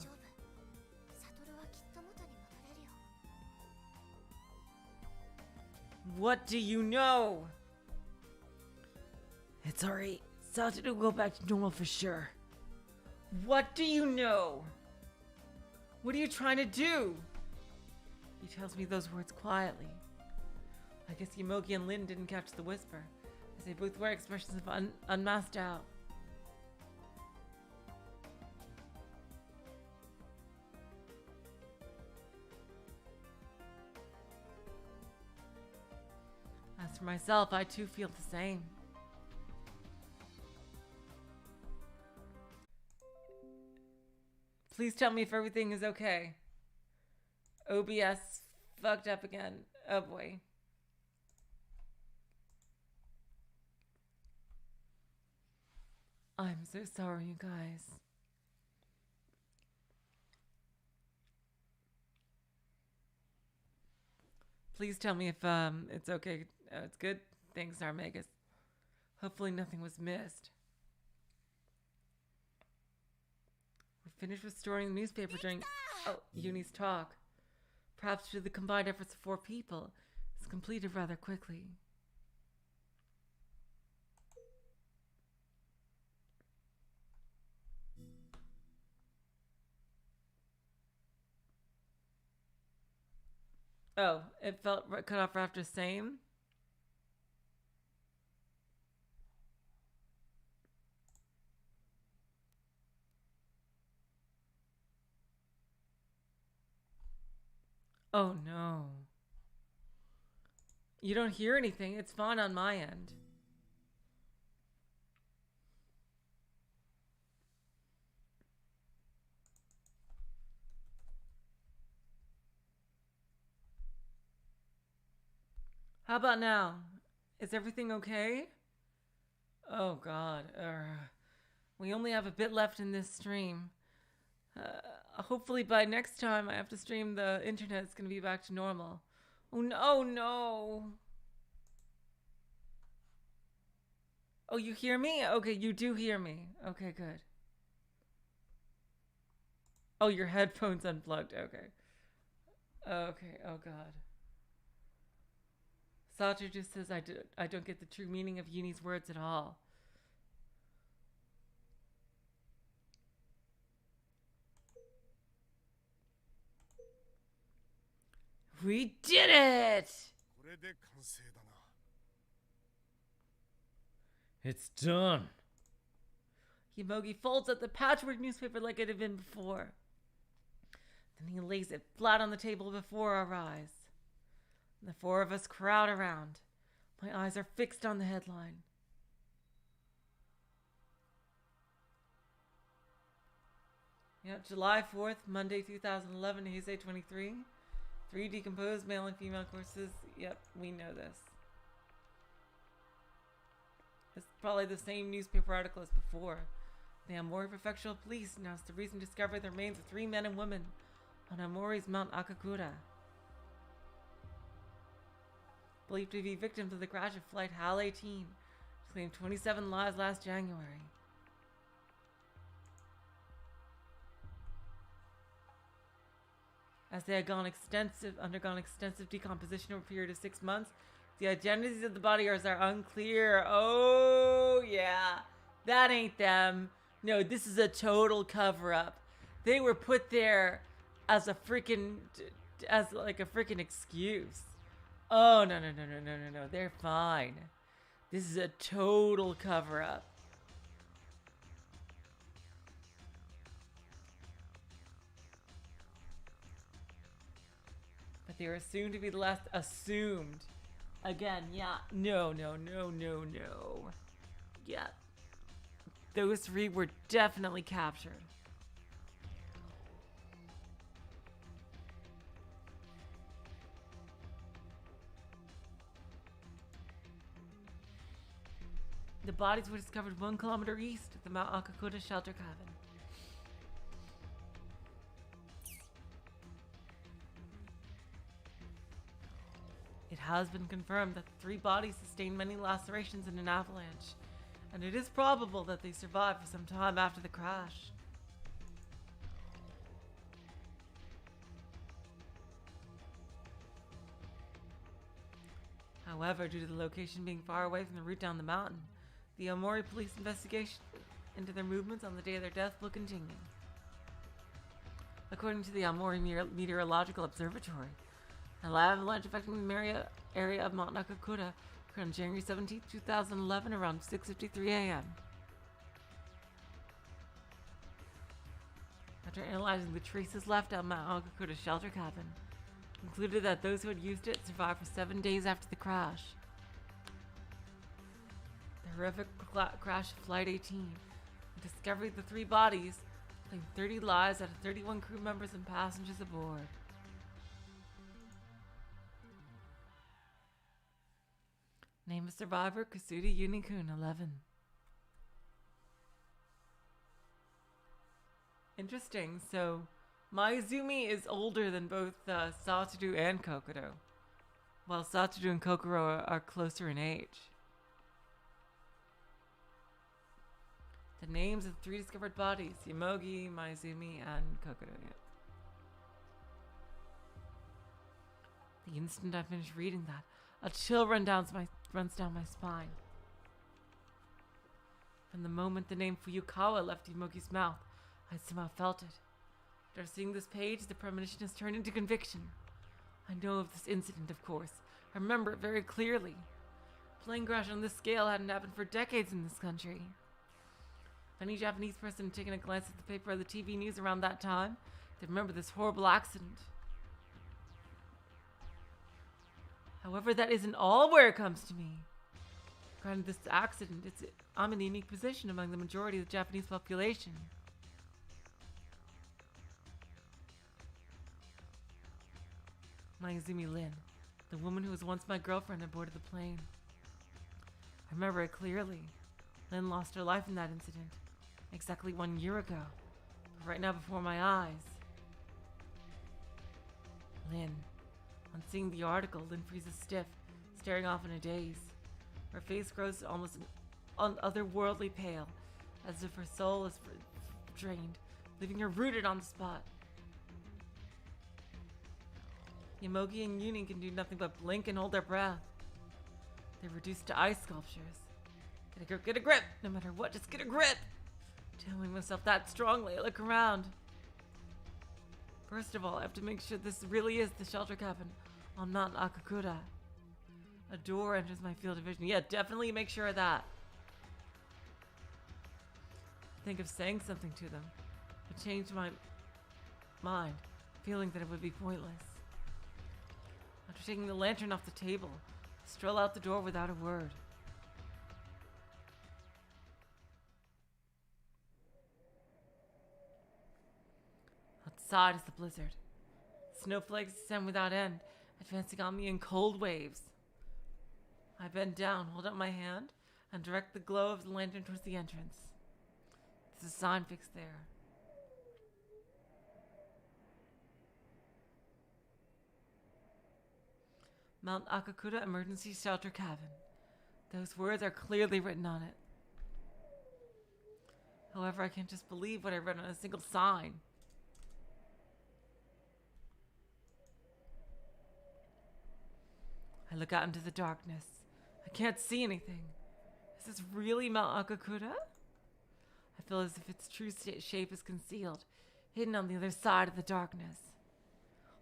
What do you know? It's alright. Satoru will go back to normal for sure. What do you know? What are you trying to do? He tells me those words quietly. I guess Yamogi and Lin didn't catch the whisper, as they both wear expressions of unmasked doubt. As for myself, I too feel the same. Please tell me if everything is okay. OBS fucked up again. Oh boy. I'm so sorry, you guys. Please tell me if it's okay. Oh, it's good. Thanks, Armagus. Hopefully nothing was missed. We finished restoring the newspaper during Uni's talk. Perhaps through the combined efforts of 4 people, it's completed rather quickly. Oh, it felt cut off after same? Oh no. You don't hear anything. It's fine on my end. How about now? Is everything okay? Oh god. We only have a bit left in this stream. Hopefully by next time I have to stream, the internet is going to be back to normal. Oh no, oh no. Oh, you hear me? Okay, you do hear me. Okay, good. Oh, your headphones unplugged. Okay. Okay, oh god. Satoru just says I don't get the true meaning of Uni's words at all. We did it! It's done. Yamogi folds up the patchwork newspaper like it had been before. Then he lays it flat on the table before our eyes. The 4 of us crowd around. My eyes are fixed on the headline. Yep, July 4th, Monday 2011, Heisei 23. 3 decomposed male and female corpses. Yep, we know this. It's probably the same newspaper article as before. The Aomori Prefectural Police announced the recent discovery of the remains of 3 men and women on Aomori's Mount Akakura, believed to be victims of the crash of Flight HAL 18, which claimed 27 lives last January. As they had undergone extensive decomposition over a period of 6 months, the identities of the bodies are unclear. Oh, yeah. That ain't them. No, this is a total cover-up. They were put there as a freaking excuse. Oh, no. They're fine. This is a total cover-up. But they are assumed to be the last assumed. Again, yeah. No. Yeah. Those 3 were definitely captured. The bodies were discovered 1 kilometer east of the Mount Akakura shelter cabin. It has been confirmed that the 3 bodies sustained many lacerations in an avalanche, and it is probable that they survived for some time after the crash. However, due to the location being far away from the route down the mountain, the Aomori police investigation into their movements on the day of their death will continue. According to the Aomori Meteorological Observatory, an avalanche affecting the area of Mount Nakakura occurred on January 17, 2011 around 6:53 a.m. After analyzing the traces left on Mount Nakakura shelter cabin, concluded that those who had used it survived for 7 days after the crash. The horrific crash of Flight 18 and discovery of the 3 bodies claimed 30 lives out of 31 crew members and passengers aboard. Name of survivor, Kasuda Unikun, 11. Interesting, so Mayuzumi is older than both Satoru and Kokoro, while Satoru and Kokoro are closer in age. The names of 3 discovered bodies, Yamogi, Mayuzumi, and Kokoro. The instant I finished reading that, a chill runs down my spine. From the moment the name Fuyukawa left Yamogi's mouth, I somehow felt it. After seeing this page, the premonition has turned into conviction. I know of this incident, of course. I remember it very clearly. A plane crash on this scale hadn't happened for decades in this country. If any Japanese person had taken a glance at the paper or the TV news around that time, they'd remember this horrible accident. However, that isn't all where it comes to me. Granted, this accident, I'm in a unique position among the majority of the Japanese population. Mayuzumi Lin, the woman who was once my girlfriend aboard the plane. I remember it clearly. Lin lost her life in that incident, exactly 1 year ago, but right now before my eyes. Lin. On seeing the article, Lin freezes stiff, staring off in a daze. Her face grows almost otherworldly pale, as if her soul is drained, leaving her rooted on the spot. Yamogi and Uni can do nothing but blink and hold their breath. They're reduced to ice sculptures. Get a grip! No matter what, just get a grip! Telling myself that strongly, I look around. First of all, I have to make sure this really is the shelter cabin on Mount Akakura. A door enters my field of vision. Yeah, definitely make sure of that. I think of saying something to them, but changed my mind, feeling that it would be pointless. After taking the lantern off the table, I stroll out the door without a word. Outside is the blizzard. snowflakes descend without end, advancing on me in cold waves. I bend down, hold up my hand, and direct the glow of the lantern towards the entrance. There's a sign fixed there. Mount Akakura Emergency Shelter Cabin. Those words are clearly written on it. However, I can't just believe what I read on a single sign. I look out into the darkness. I can't see anything. Is this really Mount Akakura? I feel as if its true shape is concealed, hidden on the other side of the darkness.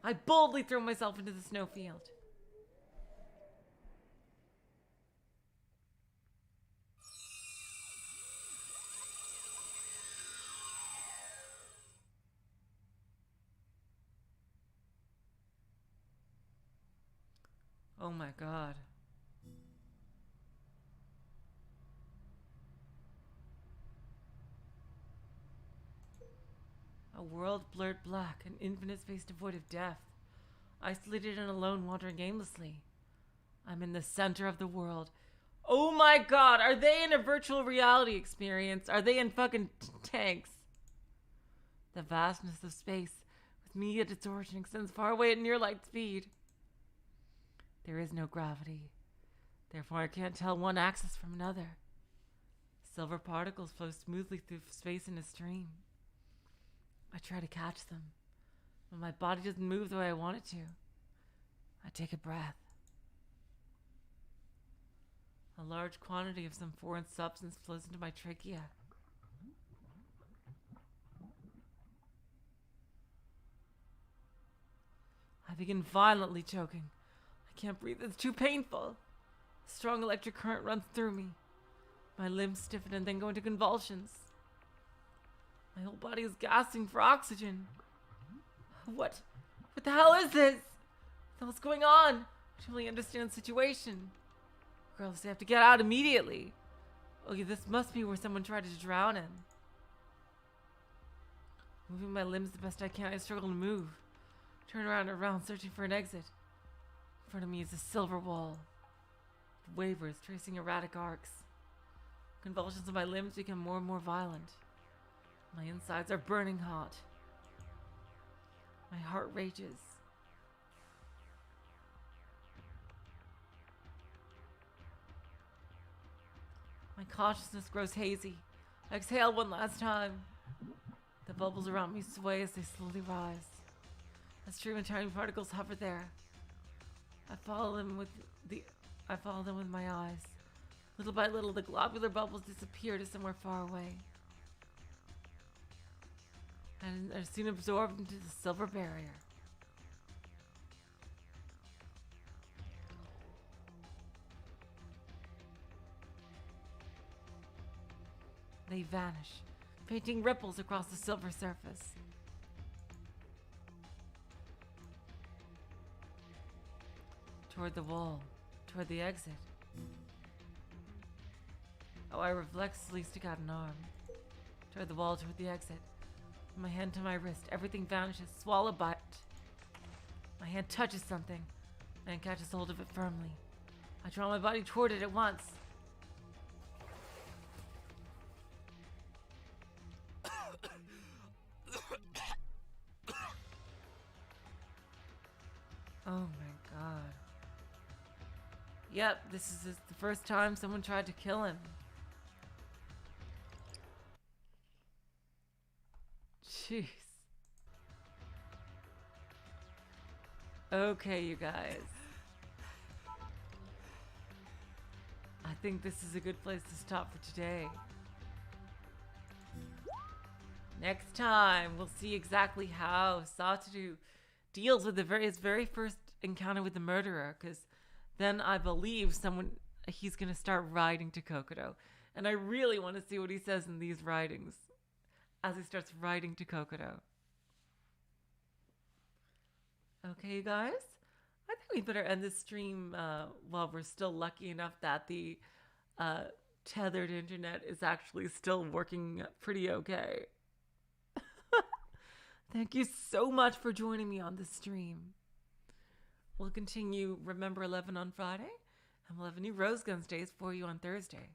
I boldly throw myself into the snowfield. Oh my god. A world blurred black, an infinite space devoid of death. Isolated and alone, wandering aimlessly. I'm in the center of the world. Oh my god, are they in a virtual reality experience? Are they in fucking tanks? The vastness of space, with me at its origin, extends far away at near light speed. There is no gravity. Therefore, I can't tell one axis from another. Silver particles flow smoothly through space in a stream. I try to catch them, but my body doesn't move the way I want it to. I take a breath. A large quantity of some foreign substance flows into my trachea. I begin violently choking. I can't breathe, it's too painful. A strong electric current runs through me. My limbs stiffen and then go into convulsions. My whole body is gasping for oxygen. What the hell is this? What's going on? I don't really understand the situation. Girls, they have to get out immediately. Okay, this must be where someone tried to drown him. Moving my limbs the best I can, I struggle to move. Turn around and around, searching for an exit. In front of me is a silver wall. It wavers, tracing erratic arcs. Convulsions of my limbs become more and more violent. My insides are burning hot. My heart rages. My consciousness grows hazy. I exhale one last time. The bubbles around me sway as they slowly rise. A stream of tiny particles hover there. I follow them with my eyes. Little by little, the globular bubbles disappear to somewhere far away. And are soon absorbed into the silver barrier. They vanish, painting ripples across the silver surface. Toward the wall, toward the exit. Oh, I reflexively stick out an arm. Toward the wall, toward the exit. My hand to my wrist, everything vanishes, swallowed by it. My hand touches something, and catches hold of it firmly. I draw my body toward it at once. Oh my god. Yep, this is the first time someone tried to kill him. Jeez. Okay, you guys. I think this is a good place to stop for today. Next time, we'll see exactly how Satoru deals with his very first encounter with the murderer, because then I believe he's going to start writing to Kokoro. And I really want to see what he says in these writings as he starts writing to Kokoro. Okay, you guys? I think we better end this stream while we're still lucky enough that the tethered internet is actually still working pretty okay. Thank you so much for joining me on this stream. We'll continue Remember 11 on Friday, and we'll have a new Rose Guns Days for you on Thursday.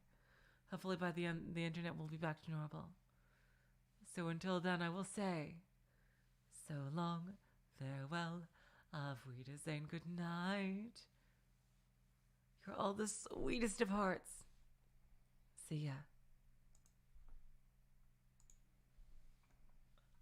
Hopefully by the end, the internet will be back to normal. So until then, I will say, so long, farewell, auf Wiedersehen, good night. You're all the sweetest of hearts. See ya.